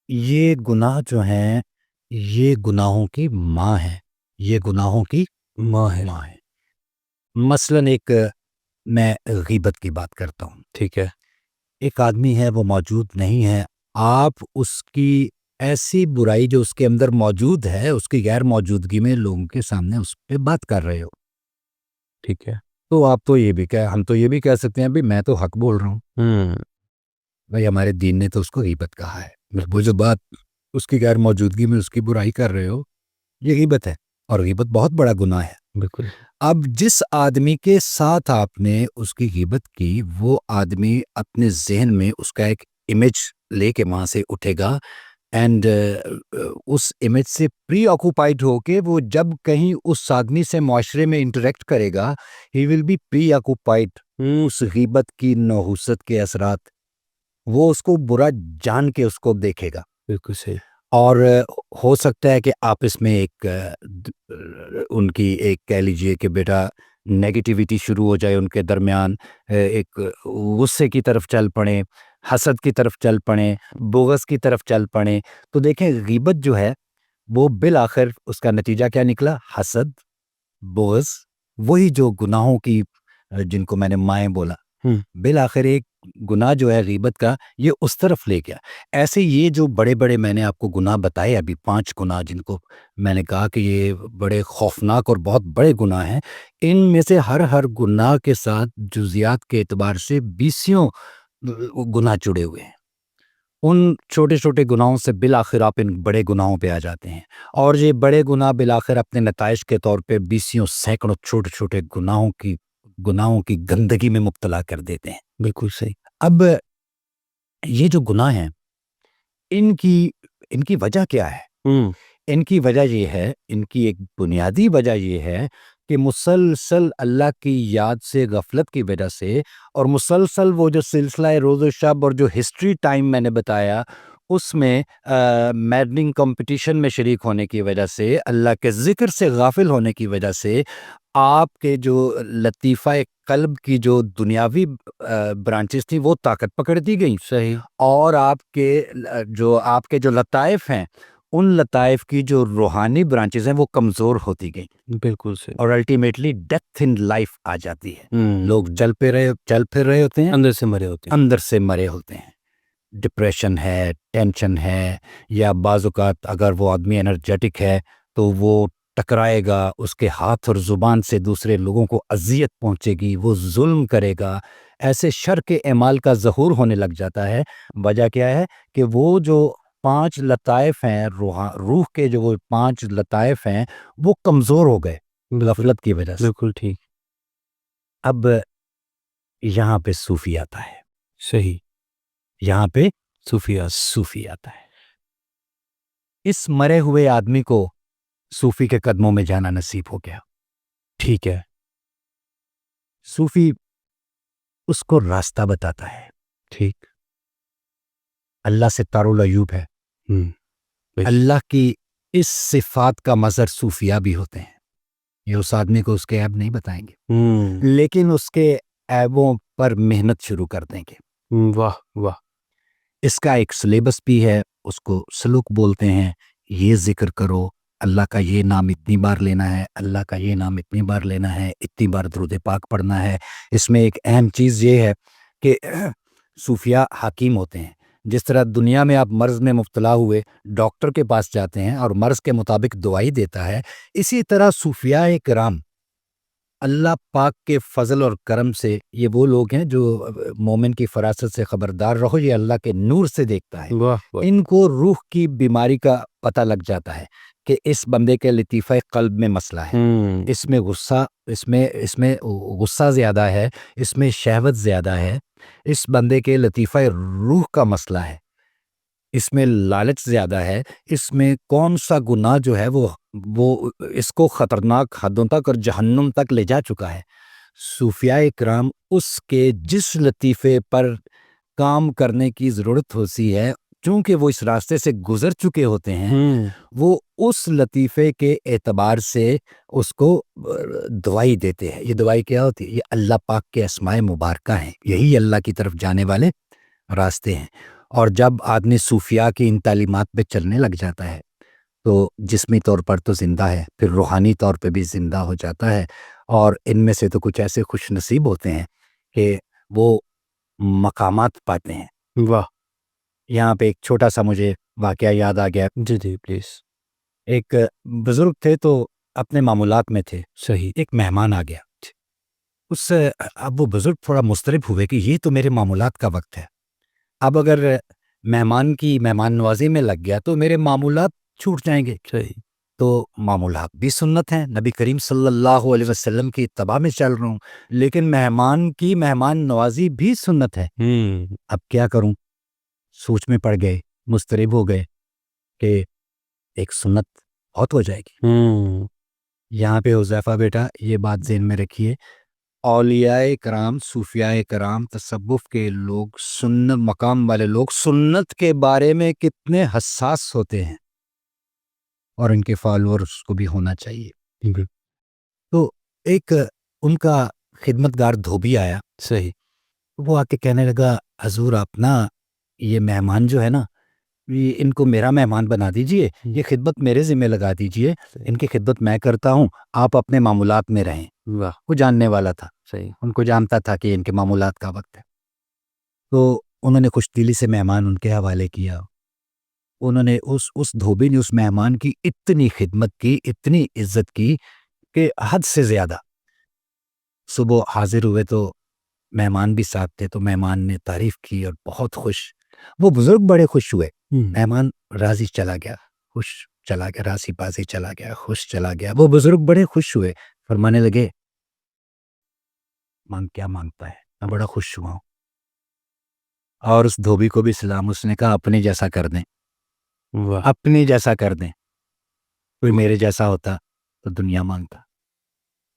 یہ گناہ جو ہیں یہ گناہوں کی ماں ہے، یہ گناہوں کی ماں ہے۔ مثلاً ایک میں غیبت کی بات کرتا ہوں، ٹھیک ہے۔ ایک آدمی ہے، وہ موجود نہیں ہے، آپ اس کی ایسی برائی جو اس کے اندر موجود ہے، اس کی غیر موجودگی میں لوگوں کے سامنے اس پہ بات کر رہے ہو، ٹھیک ہے۔ تو آپ تو یہ بھی ہم تو یہ بھی کہہ سکتے ہیں بھی میں تو حق بول رہا ہوں، بھائی ہمارے دین نے تو اس کو غیبت کہا ہے۔ وہ جو بات اس کی غیر موجودگی میں اس کی برائی کر رہے ہو، یہ غیبت ہے، اور غیبت بہت بڑا گناہ ہے۔ بالکل۔ اب جس آدمی کے ساتھ آپ نے اس کی غیبت کی، وہ آدمی اپنے ذہن میں اس کا ایک امیج لے کے وہاں سے اٹھے گا، اینڈ اس امیج سے پری آکوپائڈ ہو کے وہ جب کہیں اس آدمی سے معاشرے میں انٹریکٹ کرے گا، ہی ول بی پری آکوپائڈ اس غیبت کی نحوست کے اثرات، وہ اس کو برا جان کے اس کو دیکھے گا۔ بالکل صحیح۔ اور ہو سکتا ہے کہ آپس میں ایک ان کی ایک کہہ لیجئے کہ بیٹا نیگیٹیوٹی شروع ہو جائے ان کے درمیان، ایک غصے کی طرف چل پڑیں، حسد کی طرف چل پڑیں، بغض کی طرف چل پڑیں۔ تو دیکھیں غیبت جو ہے وہ بالآخر اس کا نتیجہ کیا نکلا؟ حسد، بغض، وہی جو گناہوں کی جن کو میں نے مائیں بولا، بالآخر ایک گناہ جو ہے غیبت کا یہ اس طرف لے گیا۔ ایسے یہ جو بڑے بڑے میں نے آپ کو گناہ بتائے، ابھی 5 گناہ جن کو میں نے کہا کہ یہ بڑے خوفناک اور بہت بڑے گناہ ہیں، ان میں سے ہر گناہ کے ساتھ جزیات کے اعتبار سے 20 گناہ جڑے ہوئے ہیں۔ ان چھوٹے چھوٹے گناہوں سے بالآخر آپ ان بڑے گناہوں پہ آ جاتے ہیں، اور یہ بڑے گناہ بالآخر اپنے نتائج کے طور پہ 20 سینکڑوں چھوٹے چھوٹے گناہوں کی گندگی میں مبتلا کر دیتے ہیں۔ بالکل صحیح۔ اب یہ جو گناہ ہیں ان کی وجہ کیا ہے؟ ان کی وجہ یہ ہے، ان کی ایک بنیادی وجہ یہ ہے کہ مسلسل اللہ کی یاد سے غفلت کی وجہ سے، اور مسلسل وہ جو سلسلہ روز و شب اور جو ہسٹری ٹائم میں نے بتایا اس میں میڈننگ کمپٹیشن میں شریک ہونے کی وجہ سے، اللہ کے ذکر سے غافل ہونے کی وجہ سے، آپ کے جو لطیفہ قلب کی جو دنیاوی برانچز تھیں وہ طاقت پکڑ دی گئیں، صحیح، اور آپ کے جو لطائف ہیں ان لطائف کی جو روحانی برانچز ہیں وہ کمزور ہوتی گئیں، بالکل صحیح، اور الٹیمیٹلی ڈیتھ ان لائف آ جاتی ہے۔ لوگ چل پھر رہے ہوتے ہیں، اندر سے مرے ہوتے ہیں۔ ڈپریشن ہے، ٹینشن ہے، یا بعض اوقات اگر وہ آدمی انرجیٹک ہے تو وہ ٹکرائے گا، اس کے ہاتھ اور زبان سے دوسرے لوگوں کو اذیت پہنچے گی، وہ ظلم کرے گا، ایسے شر کے اعمال کا ظہور ہونے لگ جاتا ہے۔ وجہ کیا ہے کہ وہ جو 5 لطائف ہیں، روح کے جو وہ 5 لطائف ہیں وہ کمزور ہو گئے غفلت کی وجہ سے۔ بالکل ٹھیک۔ اب یہاں پہ صوفی آتا ہے، صحیح، یہاں پہ صوفیہ صوفی آتا ہے۔ اس مرے ہوئے آدمی کو صوفی کے قدموں میں جانا نصیب ہو گیا، ٹھیک ہے۔ صوفی اس کو راستہ بتاتا ہے، ٹھیک، اللہ سے دارالعیوب ہے۔ اللہ کی اس صفات کا مظہر صوفیہ بھی ہوتے ہیں، یہ اس آدمی کو اس کے عیب نہیں بتائیں گے، لیکن اس کے عیبوں پر محنت شروع کر دیں گے۔ واہ واہ۔ اس کا ایک سلیبس بھی ہے، اس کو سلوک بولتے ہیں۔ یہ ذکر کرو، اللہ کا یہ نام اتنی بار لینا ہے، اللہ کا یہ نام اتنی بار لینا ہے، اتنی بار درود پاک پڑھنا ہے۔ اس میں ایک اہم چیز یہ ہے کہ صوفیہ حکیم ہوتے ہیں، جس طرح دنیا میں آپ مرض میں مبتلا ہوئے ڈاکٹر کے پاس جاتے ہیں اور مرض کے مطابق دوائی دیتا ہے، اسی طرح صوفیاء کرام اللہ پاک کے فضل اور کرم سے یہ وہ لوگ ہیں جو مومن کی فراست سے خبردار رہو، یہ اللہ کے نور سے دیکھتا ہے. ان کو روح کی بیماری کا پتہ لگ جاتا ہے کہ اس بندے کے لطیفہ قلب میں مسئلہ ہے، اس میں غصہ زیادہ ہے، اس میں شہوت زیادہ ہے، اس بندے کے لطیفہ روح کا مسئلہ ہے، اس میں لالچ زیادہ ہے، اس میں کون سا گناہ جو ہے وہ اس کو خطرناک حدوں تک اور جہنم تک لے جا چکا ہے. صوفیاء کرام اس کے جس لطیفے پر کام کرنے کی ضرورت ہوتی ہے، چونکہ وہ اس راستے سے گزر چکے ہوتے ہیں، وہ اس لطیفے کے اعتبار سے اس کو دوائی دیتے ہیں. یہ دوائی کیا ہوتی ہے؟ یہ اللہ پاک کے اسماء مبارکہ ہیں، یہی اللہ کی طرف جانے والے راستے ہیں. اور جب آدمی صوفیاء کی ان تعلیمات پہ چلنے لگ جاتا ہے تو جسمی طور پر تو زندہ ہے، پھر روحانی طور پہ بھی زندہ ہو جاتا ہے. اور ان میں سے تو کچھ ایسے خوش نصیب ہوتے ہیں کہ وہ مقامات پاتے ہیں. واہ. یہاں پہ ایک چھوٹا سا مجھے واقعہ یاد آ گیا. جی جی پلیز. ایک بزرگ تھے تو اپنے معمولات میں تھے. صحیح. ایک مہمان آ گیا. اب وہ بزرگ تھوڑا مضطرب ہوئے کہ یہ تو میرے معمولات کا وقت ہے، اب اگر مہمان کی مہمان نوازی میں لگ گیا تو میرے معمولات چھوٹ جائیں گے. صحیح. تو معمولات بھی سنت ہیں، نبی کریم صلی اللہ علیہ وسلم کی اتباع میں چل رہا ہوں، لیکن مہمان کی مہمان نوازی بھی سنت ہے. اب کیا کروں؟ سوچ میں پڑ گئے، مضطرب ہو گئے کہ ایک سنت بہت ہو جائے گی. یہاں پہ حذیفہ بیٹا یہ بات ذہن میں رکھیے، اولیاء کرام، صوفیاء کرام، تصوف کے لوگ، سنت مقام والے لوگ سنت کے بارے میں کتنے حساس ہوتے ہیں، اور ان کے فالورز کو بھی ہونا چاہیے. تو ایک ان کا خدمتگار دھوبی آیا. صحیح. وہ آ کے کہنے لگا حضور آپ نا یہ مہمان جو ہے نا ان کو میرا مہمان بنا دیجئے، یہ خدمت میرے ذمہ لگا دیجئے، ان کی خدمت میں کرتا ہوں، آپ اپنے معمولات میں رہیں. واہ. وہ جاننے والا تھا. صحیح. ان کو جانتا تھا کہ ان کے معمولات کا وقت ہے. تو انہوں نے خوش دلی سے مہمان ان کے حوالے کیا. انہوں نے اس دھوبی نے اس مہمان کی اتنی خدمت کی، اتنی عزت کی کہ حد سے زیادہ. صبح حاضر ہوئے تو مہمان بھی ساتھ تھے، تو مہمان نے تعریف کی اور بہت خوش. وہ بزرگ بڑے خوش ہوئے. مہمان راضی چلا گیا، خوش چلا گیا، راضی بازی چلا گیا، خوش چلا گیا. وہ بزرگ بڑے خوش ہوئے، فرمانے لگے کیا مانگتا ہے، میں بڑا خوش ہوا ہوں. اور اس دھوبی کو بھی سلام. اس نے کہا اپنے جیسا کر دیں، اپنے جیسا کر دیں. کوئی میرے جیسا ہوتا تو دنیا مانگتا.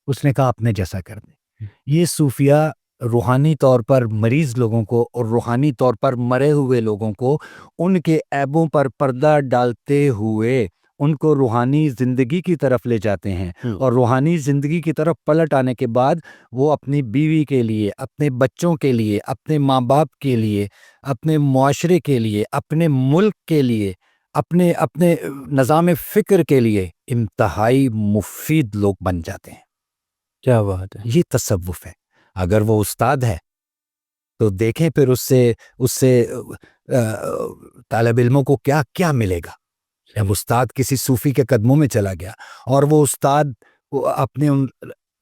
اس نے کہا اپنے جیسا کر دیں. یہ صوفیاء روحانی طور پر مریض لوگوں کو اور روحانی طور پر مرے ہوئے لوگوں کو ان کے عیبوں پر پردہ ڈالتے ہوئے ان کو روحانی زندگی کی طرف لے جاتے ہیں. اور روحانی زندگی کی طرف پلٹ آنے کے بعد وہ اپنی بیوی کے لیے، اپنے بچوں کے لیے، اپنے ماں باپ کے لیے، اپنے معاشرے کے لیے، اپنے ملک کے لیے، اپنے نظام فکر کے لیے انتہائی مفید لوگ بن جاتے ہیں. کیا بات ہے. یہ تصوف ہے. اگر وہ استاد ہے تو دیکھیں پھر اس سے طالب علموں کو کیا کیا ملے گا. جب استاد کسی صوفی کے قدموں میں چلا گیا اور وہ استاد اپنے ان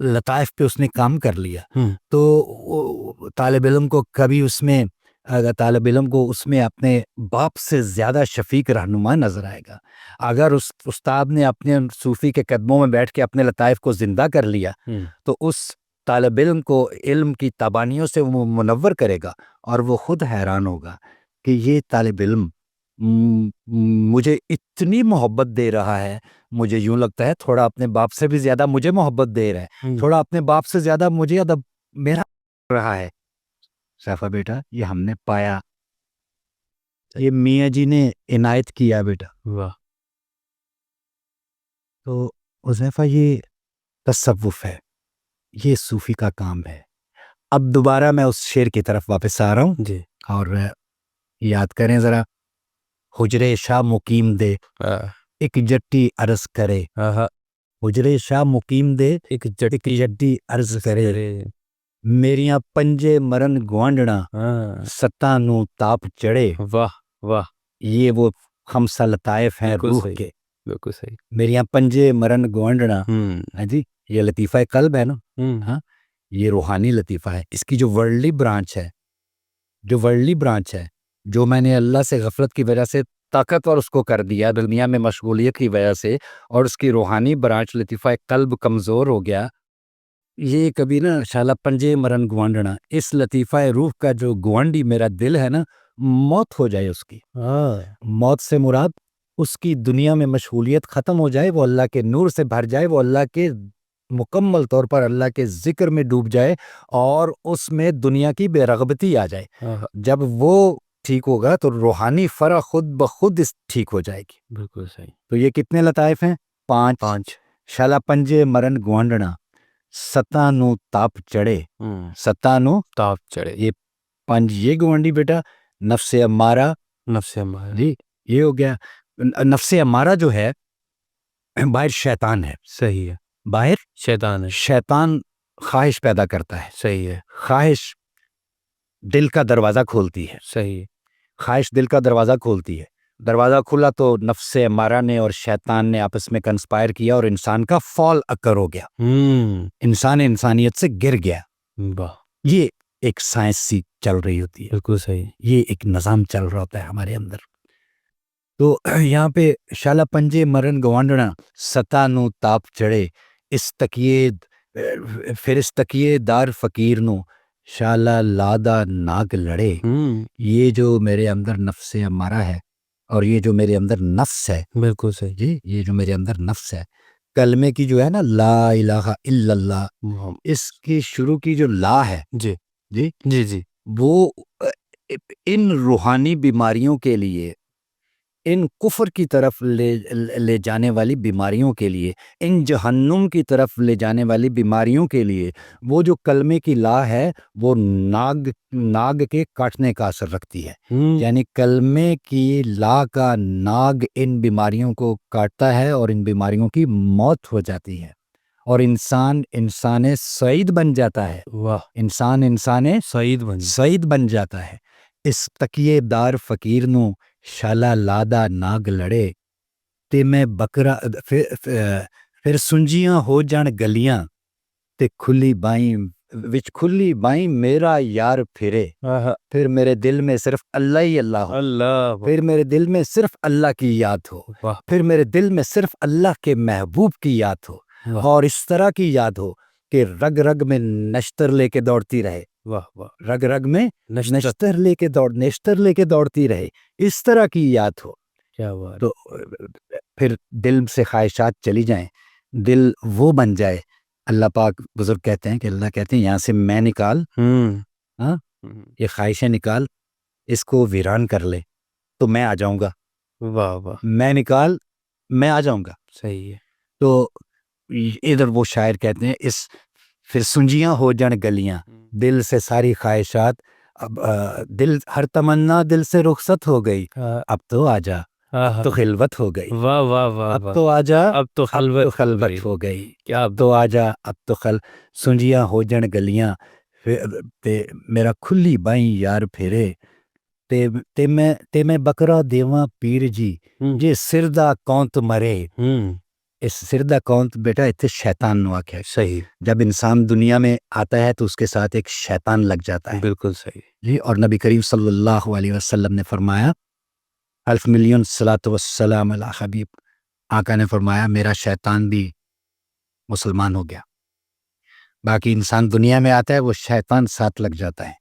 لطائف پہ اس نے کام کر لیا تو طالب علم کو کبھی اس میں اپنے باپ سے زیادہ شفیق رہنما نظر آئے گا. اگر اس استاد نے اپنے صوفی کے قدموں میں بیٹھ کے اپنے لطائف کو زندہ کر لیا تو اس طالب علم کو علم کی تابانیوں سے وہ منور کرے گا اور وہ خود حیران ہوگا کہ یہ طالب علم مجھے اتنی محبت دے رہا ہے. مجھے یوں لگتا ہے تھوڑا اپنے باپ سے بھی زیادہ مجھے محبت دے رہا ہے، تھوڑا اپنے باپ سے زیادہ مجھے ادب میرا رہا ہے. سیفا بیٹا یہ ہم نے پایا، یہ میاں جی نے عنایت کیا بیٹا. واہ. تو حذیفہ یہ تصوف ہے، یہ صوفی کا کام ہے. اب دوبارہ میں اس شعر کی طرف واپس آ رہا ہوں جی. اور یاد کریں ذرا. حجرے شاہ مقیم دے ایک جٹی عرض کرے، حجرے شاہ مقیم دے ایک جٹی عرض کرے، میریاں پنجے مرن گوانڈنا ستاں نو تاپ چڑھے. واہ واہ، یہ وہ خمسہ لطائف ہیں بالکل روح صحیح، کے. بالکل صحیح. میریاں پنجے مرن گوانڈنا. ہاں جی، یہ لطیفہ قلب ہے نا. ہاں، یہ روحانی لطیفہ ہے. اس کی جو ورلڈلی برانچ ہے جو میں نے اللہ سے غفلت کی وجہ سے طاقتور اس کو کر دیا دنیا میں مشغولیت کی وجہ سے، اور اس کی روحانی برانچ لطیفہ قلب کمزور ہو گیا. یہ کبھی نا شالا پنجے مرن گوانڈنا، اس لطیفہ روح کا جو گوانڈی میرا دل ہے نا، موت ہو جائے اس کی. موت سے مراد اس کی دنیا میں مشغولیت ختم ہو جائے، وہ اللہ کے نور سے بھر جائے، وہ اللہ کے مکمل طور پر اللہ کے ذکر میں ڈوب جائے، اور اس میں دنیا کی بے رغبتی آ جائے. جب وہ ٹھیک ہوگا تو روحانی فرح خود بخود ٹھیک ہو جائے گی. بالکل صحیح. تو یہ کتنے لطائف ہیں؟ 5. شالا پنجے مرن گوانڈنا ستاں نو تاپ چڑھے. ستاں نو تاپ چڑھے، یہ 5 یہ گوانڈی بیٹا. نفس امارہ، نفس ہمارا. جی یہ ہو گیا. نفس امارہ جو ہے باہر شیطان ہے. صحیح ہے، باہر شیطان ہے. شیطان خواہش پیدا کرتا ہے. صحیح ہے، خواہش دل کا دروازہ کھولتی ہے. صحیح ہے. خواہش دل کا دروازہ کھولتی ہے. دروازہ کھلا تو نفس امارہ نے اور شیطان نے آپس میں کنسپائر کیا اور انسان کا فال اکر ہو گیا. انسان انسانیت سے گر گیا. واہ، یہ ایک سائنس سی چل رہی ہوتی ہے. بالکل صحیح. یہ ایک نظام چل رہا ہوتا ہے ہمارے اندر. تو یہاں پہ شالا پنجے مرن گوانڈنا ستا نو تاپ چڑھے. پھر اس تکیے دار فقیر نو شالا لادا ناگ لڑے. یہ جو میرے اندر نفس امارہ ہے اور یہ جو میرے اندر نفس ہے، بالکل صحیح. جی یہ جو میرے اندر نفس ہے، کلمے کی جو ہے نا لا الہ الا اللہ، اس کی شروع کی جو لا ہے، جی جی جی جی، وہ ان روحانی بیماریوں کے لیے، ان کفر کی طرف لے جانے والی بیماریوں کے لیے، ان جہنم کی طرف لے جانے والی بیماریوں کے لیے، وہ جو کلمے کی لا ہے وہ ناگ کے کاٹنے کا اثر رکھتی ہے. یعنی کلمے کی لا کا ناگ ان بیماریوں کو کاٹتا ہے اور ان بیماریوں کی موت ہو جاتی ہے، اور انسان سعید بن جاتا ہے. واہ، انسان سعید بن جاتا ہے. اس تکیے دار فقیر نو شالا لادا ناگ لڑے. تے میں بکرا پھر سنجیاں ہو جان گلیاں تے کھلی بائیں میرا یار پھرے. پھر میرے دل میں صرف اللہ ہی اللہ ہو. اللہ. پھر میرے دل میں صرف اللہ کی یاد ہو. پھر میرے دل میں صرف اللہ کے محبوب کی یاد ہو، اور اس طرح کی یاد ہو کہ رگ رگ میں نشتر لے کے دوڑتی رہے. واہ واہ، رگ رگ میں نشتر لے کے دوڑتی رہے، اس طرح کی یاد ہو. کیا بات. تو پھر دل سے خواہشات چلی جائیں، دل وہ بن جائے. اللہ پاک بزرگ کہتے ہیں کہ اللہ کہتے ہیں یہاں سے میں نکال، ہاں یہ خواہشیں نکال، اس کو ویران کر لے تو میں آ جاؤں گا. واہ واہ، میں نکال، میں آ جاؤں گا. صحیح ہے. تو ادھر وہ شاعر کہتے ہیں پھر سنجیاں ہو جان گلیاں، دل سے ساری خواہشات، اب دل ہر تمنا دل سے رخصت ہو گئی، اب تو آ جا، اب تو خلوت ہو گئی. واہ واہ واہ، اب تو آ جا، اب تو خلوت ہو گئی. کیا اب تو آ جا، اب تو سنجیاں ہو جان گلیاں تے میرا کھلی بائیں یار پھیرے. تے میں بکرا دیواں پیر جی جے سردہ کونت مرے. اس سردہ کونت بیٹا اتنے شیطان نو آکھیا. صحیح. جب انسان دنیا میں آتا ہے تو اس کے ساتھ ایک شیطان لگ جاتا ہے. بالکل صحیح جی. اور نبی کریم صلی اللہ علیہ وسلم نے فرمایا، الف ملین صلاۃ والسلام علی حبیب، آقا نے فرمایا میرا شیطان بھی مسلمان ہو گیا. باقی انسان دنیا میں آتا ہے وہ شیطان ساتھ لگ جاتا ہے.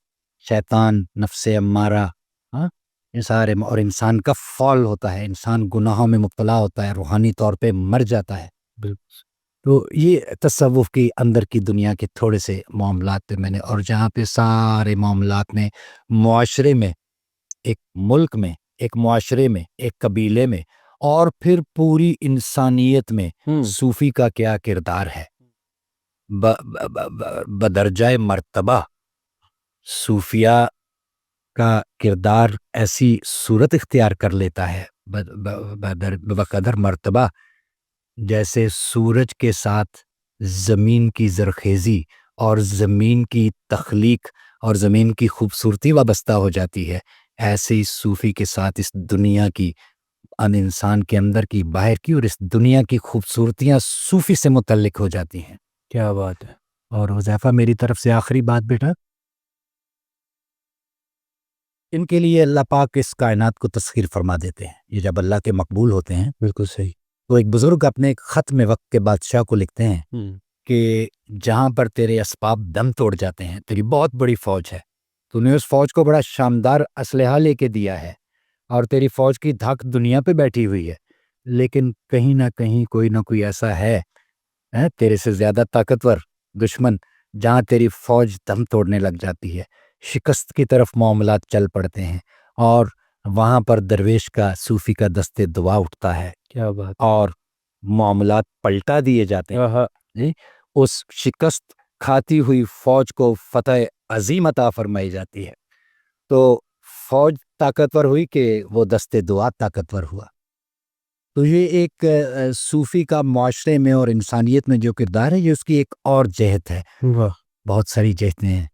شیطان، نفس امارہ، یہ سارے، اور انسان کا فال ہوتا ہے، انسان گناہوں میں مبتلا ہوتا ہے، روحانی طور پہ مر جاتا ہے. بالکل. تو یہ تصوف کی اندر کی دنیا کے تھوڑے سے معاملات پہ میں نے، اور جہاں پہ سارے معاملات میں، معاشرے میں، ایک ملک میں، ایک معاشرے میں، ایک قبیلے میں، اور پھر پوری انسانیت میں صوفی کا کیا کردار ہے. بدرجہ مرتبہ صوفیہ کا کردار ایسی صورت اختیار کر لیتا ہے بقدر مرتبہ جیسے سورج کے ساتھ زمین کی زرخیزی اور زمین کی تخلیق اور زمین کی خوبصورتی وابستہ ہو جاتی ہے، ایسے ہی صوفی کے ساتھ اس دنیا کی ان انسان کے اندر کی باہر کی اور اس دنیا کی خوبصورتیاں صوفی سے متعلق ہو جاتی ہیں۔ کیا بات ہے! اور حذیفہ میری طرف سے آخری بات بیٹا، ان کے لیے اللہ پاک اس کائنات کو تسخیر فرما دیتے ہیں۔ یہ جب اللہ کے مقبول ہوتے ہیں بالکل صحیح۔ تو ایک بزرگ اپنے ایک خط میں وقت کے بادشاہ کو لکھتے ہیں کہ جہاں پر تیرے اسباب دم توڑ جاتے ہیں، تیری بہت بڑی فوج ہے، تو نے اس فوج کو بڑا شاندار اسلحہ لے کے دیا ہے اور تیری فوج کی دھاک دنیا پہ بیٹھی ہوئی ہے، لیکن کہیں نہ کہیں کوئی نہ کوئی ایسا ہے تیرے سے زیادہ طاقتور دشمن جہاں تیری فوج دم توڑنے لگ جاتی ہے، شکست کی طرف معاملات چل پڑتے ہیں اور وہاں پر درویش کا صوفی کا دستے دعا اٹھتا ہے کیا بات! اور معاملات پلٹا دیے جاتے ہیں۔ اس شکست کھاتی ہوئی فوج کو فتح عظیم عطا فرمائی جاتی ہے، تو فوج طاقتور ہوئی کہ وہ دستے دعا طاقتور ہوا۔ تو یہ ایک صوفی کا معاشرے میں اور انسانیت میں جو کردار ہے، یہ اس کی ایک اور جہت ہے۔ واہ! بہت ساری جہتیں ہیں،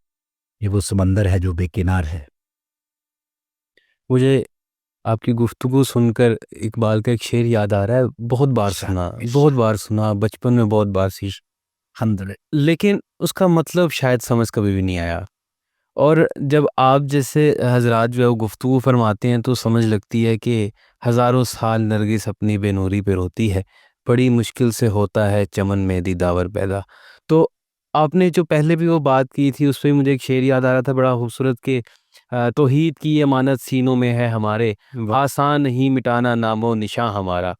یہ وہ سمندر ہے جو بے کنار ہے۔ مجھے آپ کی گفتگو سن کر اقبال کا ایک شعر یاد آ رہا ہے، بہت بار سنا، بچپن میں بہت بار سیکھ، الحمدللہ، لیکن اس کا مطلب شاید سمجھ کبھی بھی نہیں آیا۔ اور جب آپ جیسے حضرات جو ہے وہ گفتگو فرماتے ہیں تو سمجھ لگتی ہے کہ ہزاروں سال نرگس اپنی بے نوری پہ روتی ہے، بڑی مشکل سے ہوتا ہے چمن میں دیداور پیدا۔ تو آپ نے جو پہلے بھی وہ بات کی تھی اس پہ مجھے ایک شعر یاد آ رہا تھا بڑا خوبصورت کہ توحید کی امانت سینوں میں ہے ہمارے، آسان نہیں مٹانا نام و نشاں ہمارا،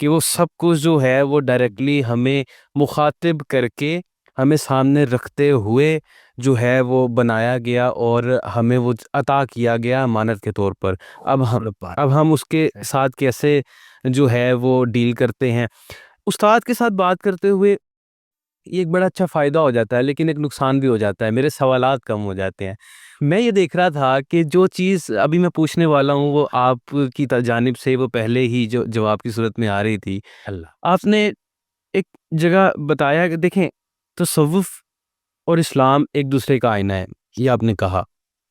کہ وہ سب کچھ جو ہے وہ ڈائریکٹلی ہمیں مخاطب کر کے ہمیں سامنے رکھتے ہوئے جو ہے وہ بنایا گیا اور ہمیں وہ عطا کیا گیا امانت کے طور پر۔ اب ہم اس کے ساتھ کیسے جو ہے وہ ڈیل کرتے ہیں۔ استاد کے ساتھ بات کرتے ہوئے یہ ایک بڑا اچھا فائدہ ہو جاتا ہے، لیکن ایک نقصان بھی ہو جاتا ہے، میرے سوالات کم ہو جاتے ہیں۔ میں یہ دیکھ رہا تھا کہ جو چیز ابھی میں پوچھنے والا ہوں وہ آپ کی جانب سے وہ پہلے ہی جو جواب کی صورت میں آ رہی تھی۔ آپ نے ایک جگہ بتایا کہ دیکھیں تصوف اور اسلام ایک دوسرے کا آئینہ ہے، یہ آپ نے کہا۔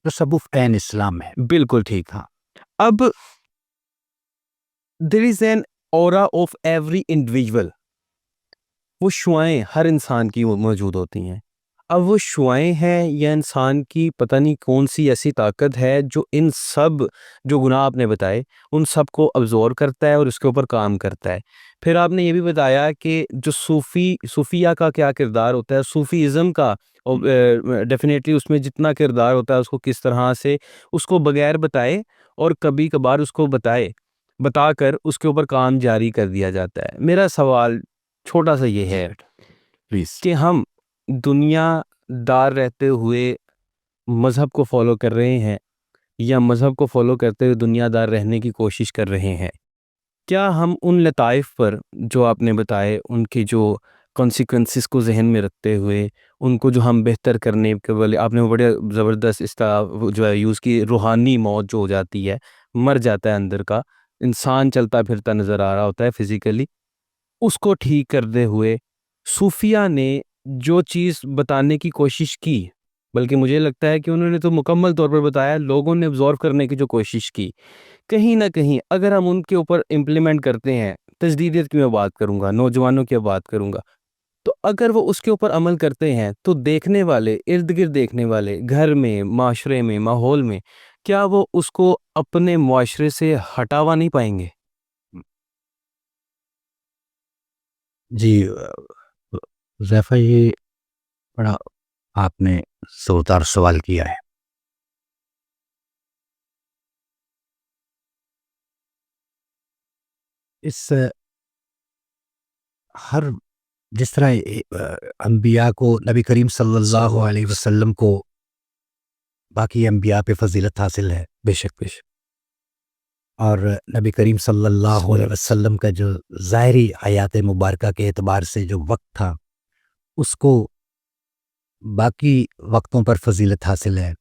تصوف عین اسلام ہے۔ بالکل ٹھیک۔ ہاں، اب there is an aura of every individual، وہ شعائیں ہر انسان کی موجود ہوتی ہیں۔ اب وہ شعائیں ہیں یا انسان کی پتہ نہیں کون سی ایسی طاقت ہے جو ان سب جو گناہ آپ نے بتائے ان سب کو ابزور کرتا ہے اور اس کے اوپر کام کرتا ہے۔ پھر آپ نے یہ بھی بتایا کہ جو صوفیہ کا کیا کردار ہوتا ہے، صوفیزم کا ڈیفینیٹلی اس میں جتنا کردار ہوتا ہے اس کو کس طرح سے اس کو بغیر بتائے اور کبھی کبھار اس کو بتا کر اس کے اوپر کام جاری کر دیا جاتا ہے۔ میرا سوال چھوٹا سا یہ ہے کہ ہم دنیا دار رہتے ہوئے مذہب کو فالو کر رہے ہیں یا مذہب کو فالو کرتے ہوئے دنیا دار رہنے کی کوشش کر رہے ہیں، کیا ہم ان لطائف پر جو آپ نے بتائے ان کی جو کانسیکوینسز کو ذہن میں رکھتے ہوئے ان کو جو ہم بہتر کرنے کے بلے آپ نے وہ بڑے زبردست اس کا جو ہے یوز کی، روحانی موت جو ہو جاتی ہے، مر جاتا ہے اندر کا انسان، چلتا پھرتا نظر آ رہا ہوتا ہے فزیکلی، اس کو ٹھیک کرتے ہوئے صوفیہ نے جو چیز بتانے کی کوشش کی، بلکہ مجھے لگتا ہے کہ انہوں نے تو مکمل طور پر بتایا، لوگوں نے ابزورو کرنے کی جو کوشش کی، کہیں نہ کہیں اگر ہم ان کے اوپر امپلیمنٹ کرتے ہیں، تجدیدیت کی میں بات کروں گا، نوجوانوں کی بات کروں گا، تو اگر وہ اس کے اوپر عمل کرتے ہیں تو دیکھنے والے، ارد گرد دیکھنے والے، گھر میں، معاشرے میں، ماحول میں، کیا وہ اس کو اپنے معاشرے سے ہٹاوا نہیں پائیں گے؟ جی حذیفہ، یہ بڑا آپ نے زوردار سوال کیا ہے۔ اس ہر جس طرح انبیاء کو، نبی کریم صلی اللہ علیہ وسلم کو باقی انبیاء پہ فضیلت حاصل ہے، بے شک، اور نبی کریم صلی اللہ علیہ وسلم کا جو ظاہری حیات مبارکہ کے اعتبار سے جو وقت تھا اس کو باقی وقتوں پر فضیلت حاصل ہے،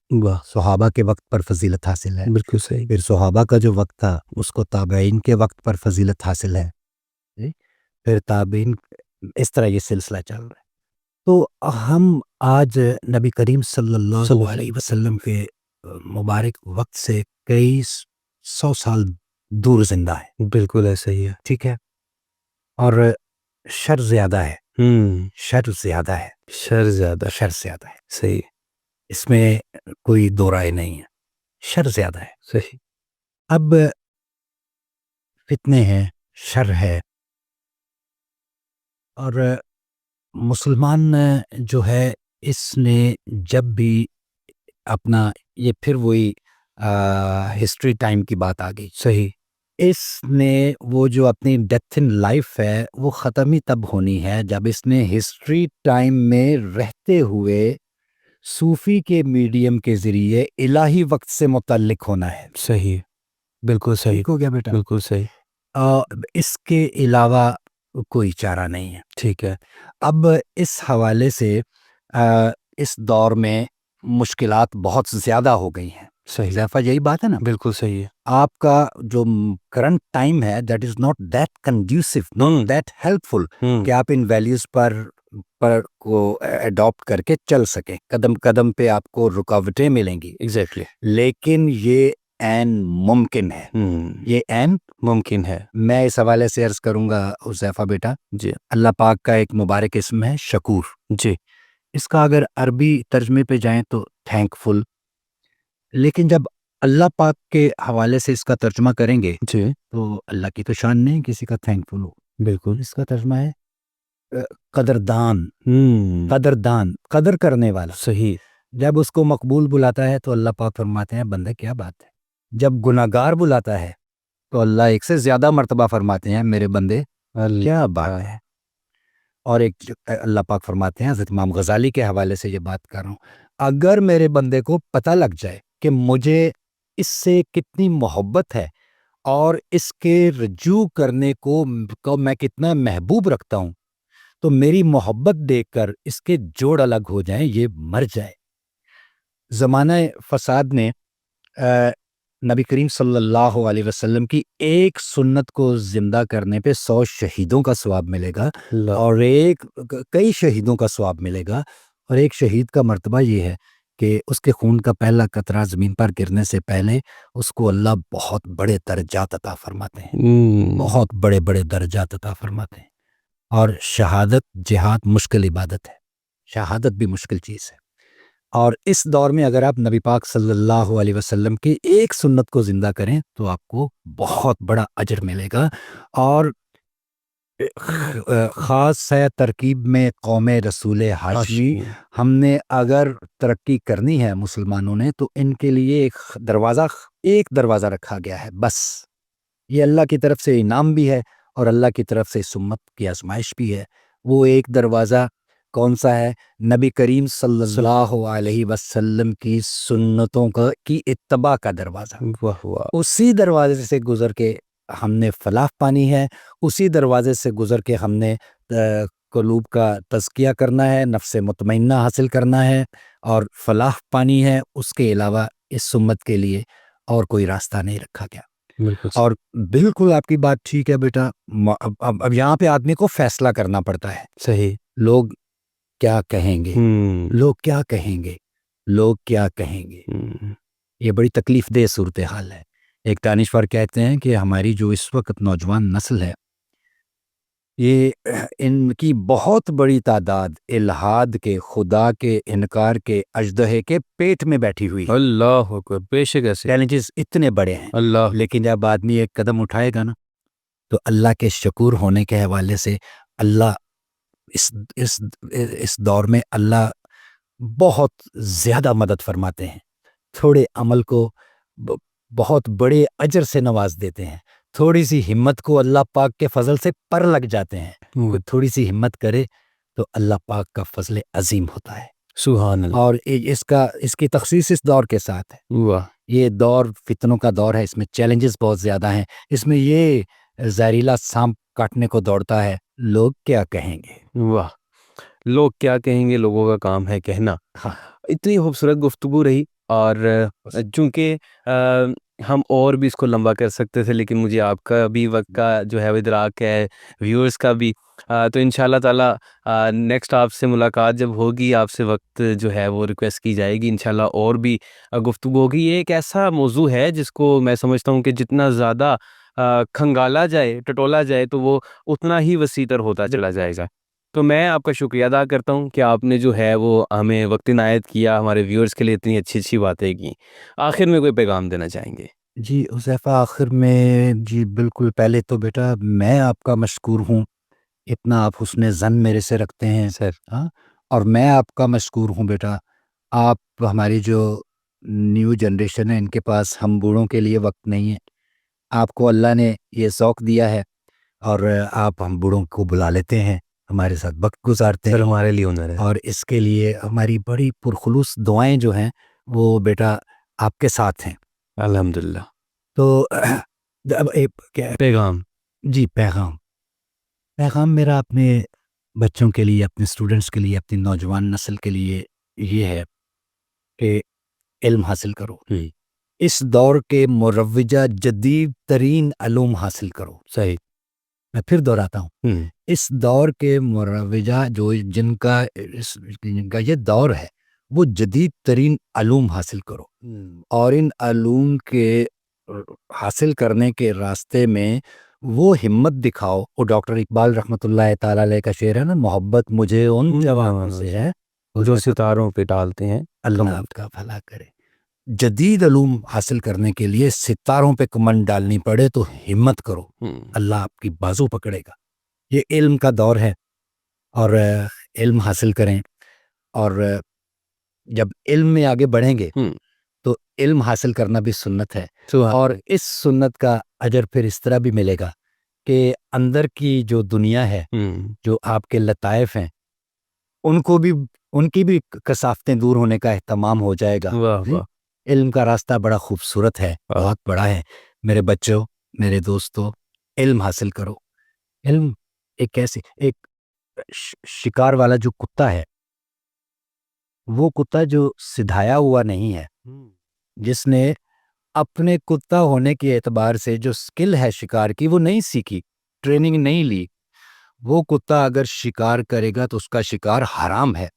صحابہ کے وقت پر فضیلت حاصل ہے، بالکل صحیح، پھر صحابہ کا جو وقت تھا اس کو تابعین کے وقت پر فضیلت حاصل ہے، پھر تابعین، اس طرح یہ سلسلہ چل رہا ہے۔ تو ہم آج نبی کریم صلی اللہ علیہ وسلم کے مبارک وقت سے کئی 100 سال دور زندہ ہے. بالکل ایسا ہی ہے. ٹھیک ہے. اور شر زیادہ ہے. شر زیادہ ہے. شر زیادہ. شر زیادہ ہے. صحیح. اس میں کوئی دو رائے نہیں ہے. شر زیادہ ہے. صحیح. اب فتنے ہیں، شر ہے، اور مسلمان جو ہے اس نے جب بھی اپنا یہ پھر وہی ہسٹری ٹائم کی بات آ گئی. صحیح. اس نے وہ جو اپنی ڈیتھ ان لائف ہے وہ ختم ہی تب ہونی ہے جب اس نے ہسٹری ٹائم میں رہتے ہوئے صوفی کے میڈیم کے ذریعے الہی وقت سے متعلق ہونا ہے. صحیح. بالکل صحیح. ٹھیک ہو گیا بیٹا؟ بالکل صحیح. اس کے علاوہ کوئی چارہ نہیں ہے. ٹھیک ہے. اب اس حوالے سے اس دور میں مشکلات بہت زیادہ ہو گئی ہیں. صحیح. حذیفہ یہی بات ہے نا؟ بالکل صحیح ہے. آپ کا جو کرنٹ ٹائم ہے that is not that conducive, not that helpful کہ آپ ان ویلیوز پر کو اڈاپٹ کر کے چل سکیں. قدم قدم پہ آپ کو رکاوٹیں ملیں گی. ایگزیکٹلی. لیکن یہ عین ممکن ہے. یہ عین ممکن ہے. میں اس حوالے سے عرض کروں گا حذیفہ بیٹا، جی. اللہ پاک کا ایک مبارک اسم ہے شکور. جی. اس کا اگر عربی ترجمے پہ جائیں تو تھینک فل، لیکن جب اللہ پاک کے حوالے سے اس کا ترجمہ کریں گے جی. تو اللہ کی تو شان نہیں کسی کا تھینک فل ہو. بالکل. اس کا ترجمہ ہے قدردان. قدردان، قدر کرنے والا. صحیح. جب اس کو مقبول بلاتا ہے تو اللہ پاک فرماتے ہیں بندہ کیا بات ہے. جب گناہگار بلاتا ہے تو اللہ ایک سے زیادہ مرتبہ فرماتے ہیں میرے بندے کیا بات ہے. اور ایک اللہ پاک فرماتے ہیں، حضرت امام غزالی کے حوالے سے یہ بات کر رہا ہوں، اگر میرے بندے کو پتہ لگ جائے کہ مجھے اس سے کتنی محبت ہے اور اس کے رجوع کرنے کو میں کتنا محبوب رکھتا ہوں، تو میری محبت دیکھ کر اس کے جوڑ الگ ہو جائیں، یہ مر جائے. زمانہ فساد نے نبی کریم صلی اللہ علیہ وسلم کی ایک سنت کو زندہ کرنے پہ 100 شہیدوں کا ثواب ملے گا، اور کئی شہیدوں کا ثواب ملے گا. اور ایک شہید کا مرتبہ یہ ہے کہ اس کے خون کا پہلا قطرہ زمین پر گرنے سے پہلے اس کو اللہ بہت بڑے درجات عطا فرماتے ہیں. بہت بڑے بڑے درجات عطا فرماتے ہیں. اور شہادت، جہاد مشکل عبادت ہے، شہادت بھی مشکل چیز ہے. اور اس دور میں اگر آپ نبی پاک صلی اللہ علیہ وسلم کی ایک سنت کو زندہ کریں تو آپ کو بہت بڑا اجر ملے گا. اور خاص ہے ترکیب میں قوم رسول ہاشمی. ہم نے اگر ترقی کرنی ہے مسلمانوں نے تو ان کے لیے ایک دروازہ رکھا گیا ہے بس. یہ اللہ کی طرف سے انعام بھی ہے اور اللہ کی طرف سے سمت کی آزمائش بھی ہے. وہ ایک دروازہ کون سا ہے؟ نبی کریم صلی اللہ علیہ وسلم کی سنتوں کی اتباع کا دروازہ. اسی دروازے سے گزر کے ہم نے فلاح پانی ہے، اسی دروازے سے گزر کے ہم نے قلوب کا تزکیہ کرنا ہے، نفس مطمئنہ حاصل کرنا ہے اور فلاح پانی ہے. اس کے علاوہ اس سمت کے لیے اور کوئی راستہ نہیں رکھا گیا. اور بالکل آپ کی بات ٹھیک ہے بیٹا. اب یہاں پہ آدمی کو فیصلہ کرنا پڑتا ہے. صحیح. لوگ کیا کہیں گے، لوگ کیا کہیں گے، لوگ کیا کہیں گے. یہ بڑی تکلیف دہ صورتحال ہے. ایک دانشور کہتے ہیں کہ ہماری جو اس وقت نوجوان نسل ہے یہ ان کی بہت بڑی تعداد الحاد کے، خدا کے انکار کے اژدہے کے پیٹ میں بیٹھی ہوئی ہے. اللہ اکبر. بے شک ایسے چیلنجز اتنے بڑے ہیں. اللہ. لیکن جب آدمی ایک قدم اٹھائے گا نا تو اللہ کے شکور ہونے کے حوالے سے اللہ اس دور میں اللہ بہت زیادہ مدد فرماتے ہیں. تھوڑے عمل کو بہت بڑے اجر سے نواز دیتے ہیں. تھوڑی سی ہمت کو اللہ پاک کے فضل سے پر لگ جاتے ہیں. کوئی تھوڑی سی ہمت کرے تو اللہ پاک کا فضل عظیم ہوتا ہے. سبحان اللہ. اور اس کی تخصیص اس دور کے ساتھ ہے. واہ. یہ دور فتنوں کا دور ہے. اس میں چیلنجز بہت زیادہ ہیں. اس میں یہ زہریلا سانپ کاٹنے کو دوڑتا ہے. لوگ کیا کہیں گے. واہ. لوگ کیا کہیں گے، لوگوں کا کام ہے کہنا. اتنی خوبصورت گفتگو رہی. اور چونکہ ہم اور بھی اس کو لمبا کر سکتے تھے، لیکن مجھے آپ کا بھی وقت کا جو ہے وہ ادراک ہے، ویورز کا بھی، تو ان شاء اللہ تعالیٰ نیکسٹ آپ سے ملاقات جب ہوگی، آپ سے وقت جو ہے وہ ریکویسٹ کی جائے گی انشاءاللہ، اور بھی گفتگو ہوگی۔ یہ ایک ایسا موضوع ہے جس کو میں سمجھتا ہوں کہ جتنا زیادہ کھنگالا جائے، ٹٹولا جائے، تو وہ اتنا ہی وسیع تر ہوتا چلا جائے گا۔ تو میں آپ کا شکریہ ادا کرتا ہوں کہ آپ نے جو ہے وہ ہمیں وقت عنایت کیا، ہمارے ویورز کے لیے اتنی اچھی اچھی باتیں کی۔ آخر میں کوئی پیغام دینا چاہیں گے؟ جی حذیفہ، آخر میں جی بالکل، پہلے تو بیٹا میں آپ کا مشکور ہوں، اتنا آپ حسن ظن میرے سے رکھتے ہیں سر ہاں، اور میں آپ کا مشکور ہوں بیٹا، آپ ہماری جو نیو جنریشن ہے ان کے پاس ہم بوڑھوں کے لیے وقت نہیں ہے، آپ کو اللہ نے یہ ذوق دیا ہے اور آپ ہم بوڑھوں کو بلا لیتے ہیں، ہمارے ساتھ وقت گزارتے سر ہیں، ہمارے لیے ہنر ہے۔ اور اس کے لیے ہماری بڑی پرخلوص دعائیں جو ہیں وہ بیٹا آپ کے ساتھ ہیں۔ الحمدللہ۔ تو اب پیغام؟ جی پیغام میرا اپنے بچوں کے لیے، اپنے اسٹوڈنٹس کے لیے، اپنی نوجوان نسل کے لیے یہ ہے کہ علم حاصل کرو، اس دور کے مروجہ جدید ترین علوم حاصل کرو۔ صحیح۔ میں پھر دہراتا ہوں، اس دور کے مروجہ جن کا یہ دور ہے، وہ جدید ترین علوم حاصل کرو، اور ان علوم کے حاصل کرنے کے راستے میں وہ ہمت دکھاؤ۔ وہ ڈاکٹر اقبال رحمۃ اللہ تعالی علیہ کا شعر ہے نا، محبت مجھے ان جوانوں سے ہے جو ستاروں پہ ڈالتے ہیں۔ اللہ آپ کا بھلا کرے۔ جدید علوم حاصل کرنے کے لیے ستاروں پہ کمند ڈالنی پڑے تو ہمت کرو، اللہ آپ کی بازو پکڑے گا۔ یہ علم کا دور ہے، اور علم حاصل کریں، اور جب علم میں آگے بڑھیں گے تو علم حاصل کرنا بھی سنت ہے، اور اس سنت کا اجر پھر اس طرح بھی ملے گا کہ اندر کی جو دنیا ہے، جو آپ کے لطائف ہیں، ان کی بھی کثافتیں دور ہونے کا اہتمام ہو جائے گا۔ علم کا راستہ بڑا خوبصورت ہے، بہت بڑا ہے۔ میرے بچوں، میرے دوستوں، علم حاصل کرو۔ علم ایک شکار والا جو کتا ہے، وہ کتا جو سدھایا ہوا نہیں ہے، جس نے اپنے کتا ہونے کے اعتبار سے جو سکل ہے شکار کی وہ نہیں سیکھی، ٹریننگ نہیں لی، وہ کتا اگر شکار کرے گا تو اس کا شکار حرام ہے۔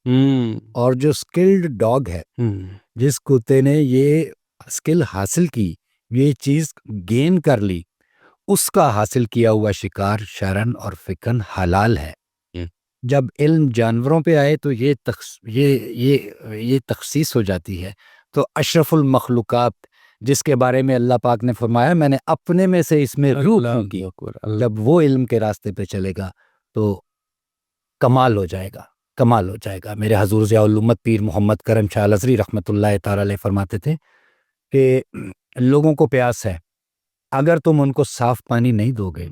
اور جو سکلڈ ڈاگ ہے، جس کتے نے یہ سکل حاصل کی، یہ چیز گین کر لی، اس کا حاصل کیا ہوا شکار شرعن اور فقہن حلال ہے۔ جب علم جانوروں پہ آئے تو یہ تخصیص ہو جاتی ہے۔ تو اشرف المخلوقات، جس کے بارے میں اللہ پاک نے فرمایا میں نے اپنے میں سے اس میں روح کی، جب وہ علم کے راستے پہ چلے گا تو کمال ہو جائے گا، کمال ہو جائے گا۔ میرے حضور ضیاء الامت پیر محمد کرم شاہ الازہری رحمۃ اللہ تعالی علیہ فرماتے تھے کہ لوگوں کو پیاس ہے، اگر تم ان کو صاف پانی نہیں دو گے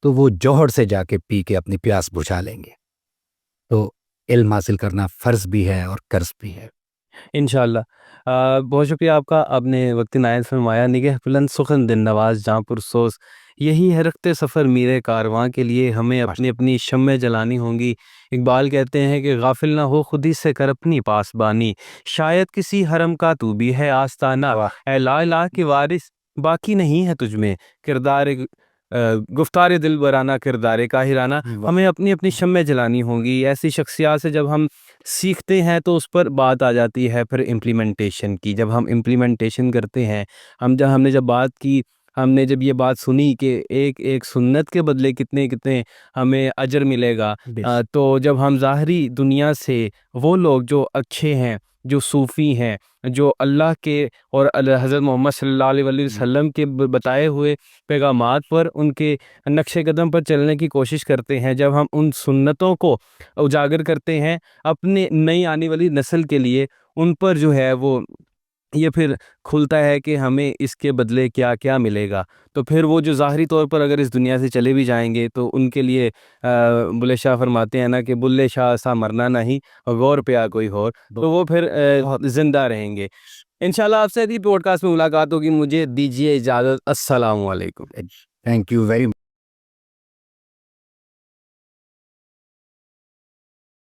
تو وہ جوہر سے جا کے پی کے اپنی پیاس بجھا لیں گے۔ تو علم حاصل کرنا فرض بھی ہے اور قرض بھی ہے۔ انشاءاللہ۔ بہت شکریہ آپ کا، آپ نے وقت عنایت فرمایا۔ نگہ بلند سخن دل نواز جہاں پرسوز، یہی ہے رخت سفر میرے کارواں کے لیے ہمیں اپنی اپنی شمع جلانی ہوں گی۔ اقبال کہتے ہیں کہ غافل نہ ہو خود ہی سے کر اپنی پاسبانی، شاید کسی حرم کا تو بھی ہے آستانہ، اے لا الہ کے وارث باقی نہیں ہے تجھ میں، کردار گفتار دل برانہ کردار کاہرانہ۔ ہمیں اپنی اپنی شمع جلانی ہوں گی۔ ایسی شخصیات سے جب ہم سیکھتے ہیں تو اس پر بات آ جاتی ہے پھر امپلیمنٹیشن کی۔ جب ہم امپلیمنٹیشن کرتے ہیں، ہم نے جب بات کی، ہم نے جب یہ بات سنی کہ ایک سنت کے بدلے کتنے ہمیں اجر ملے گا، تو جب ہم ظاہری دنیا سے وہ لوگ جو اچھے ہیں، جو صوفی ہیں، جو اللہ کے اور حضرت محمد صلی اللہ علیہ وسلم کے بتائے ہوئے پیغامات پر، ان کے نقش قدم پر چلنے کی کوشش کرتے ہیں، جب ہم ان سنتوں کو اجاگر کرتے ہیں اپنے نئی آنے والی نسل کے لیے، ان پر جو ہے وہ یہ پھر کھلتا ہے کہ ہمیں اس کے بدلے کیا کیا ملے گا۔ تو پھر وہ جو ظاہری طور پر اگر اس دنیا سے چلے بھی جائیں گے تو ان کے لیے بلے شاہ فرماتے ہیں نا کہ بلے شاہ سا مرنا نہیں، غور پیا کوئی اور، تو وہ پھر زندہ رہیں گے۔ انشاءاللہ آپ سے اگلی پوڈ کاسٹ میں ملاقات ہوگی۔ مجھے دیجیے اجازت، السلام علیکم۔ Thank you very much.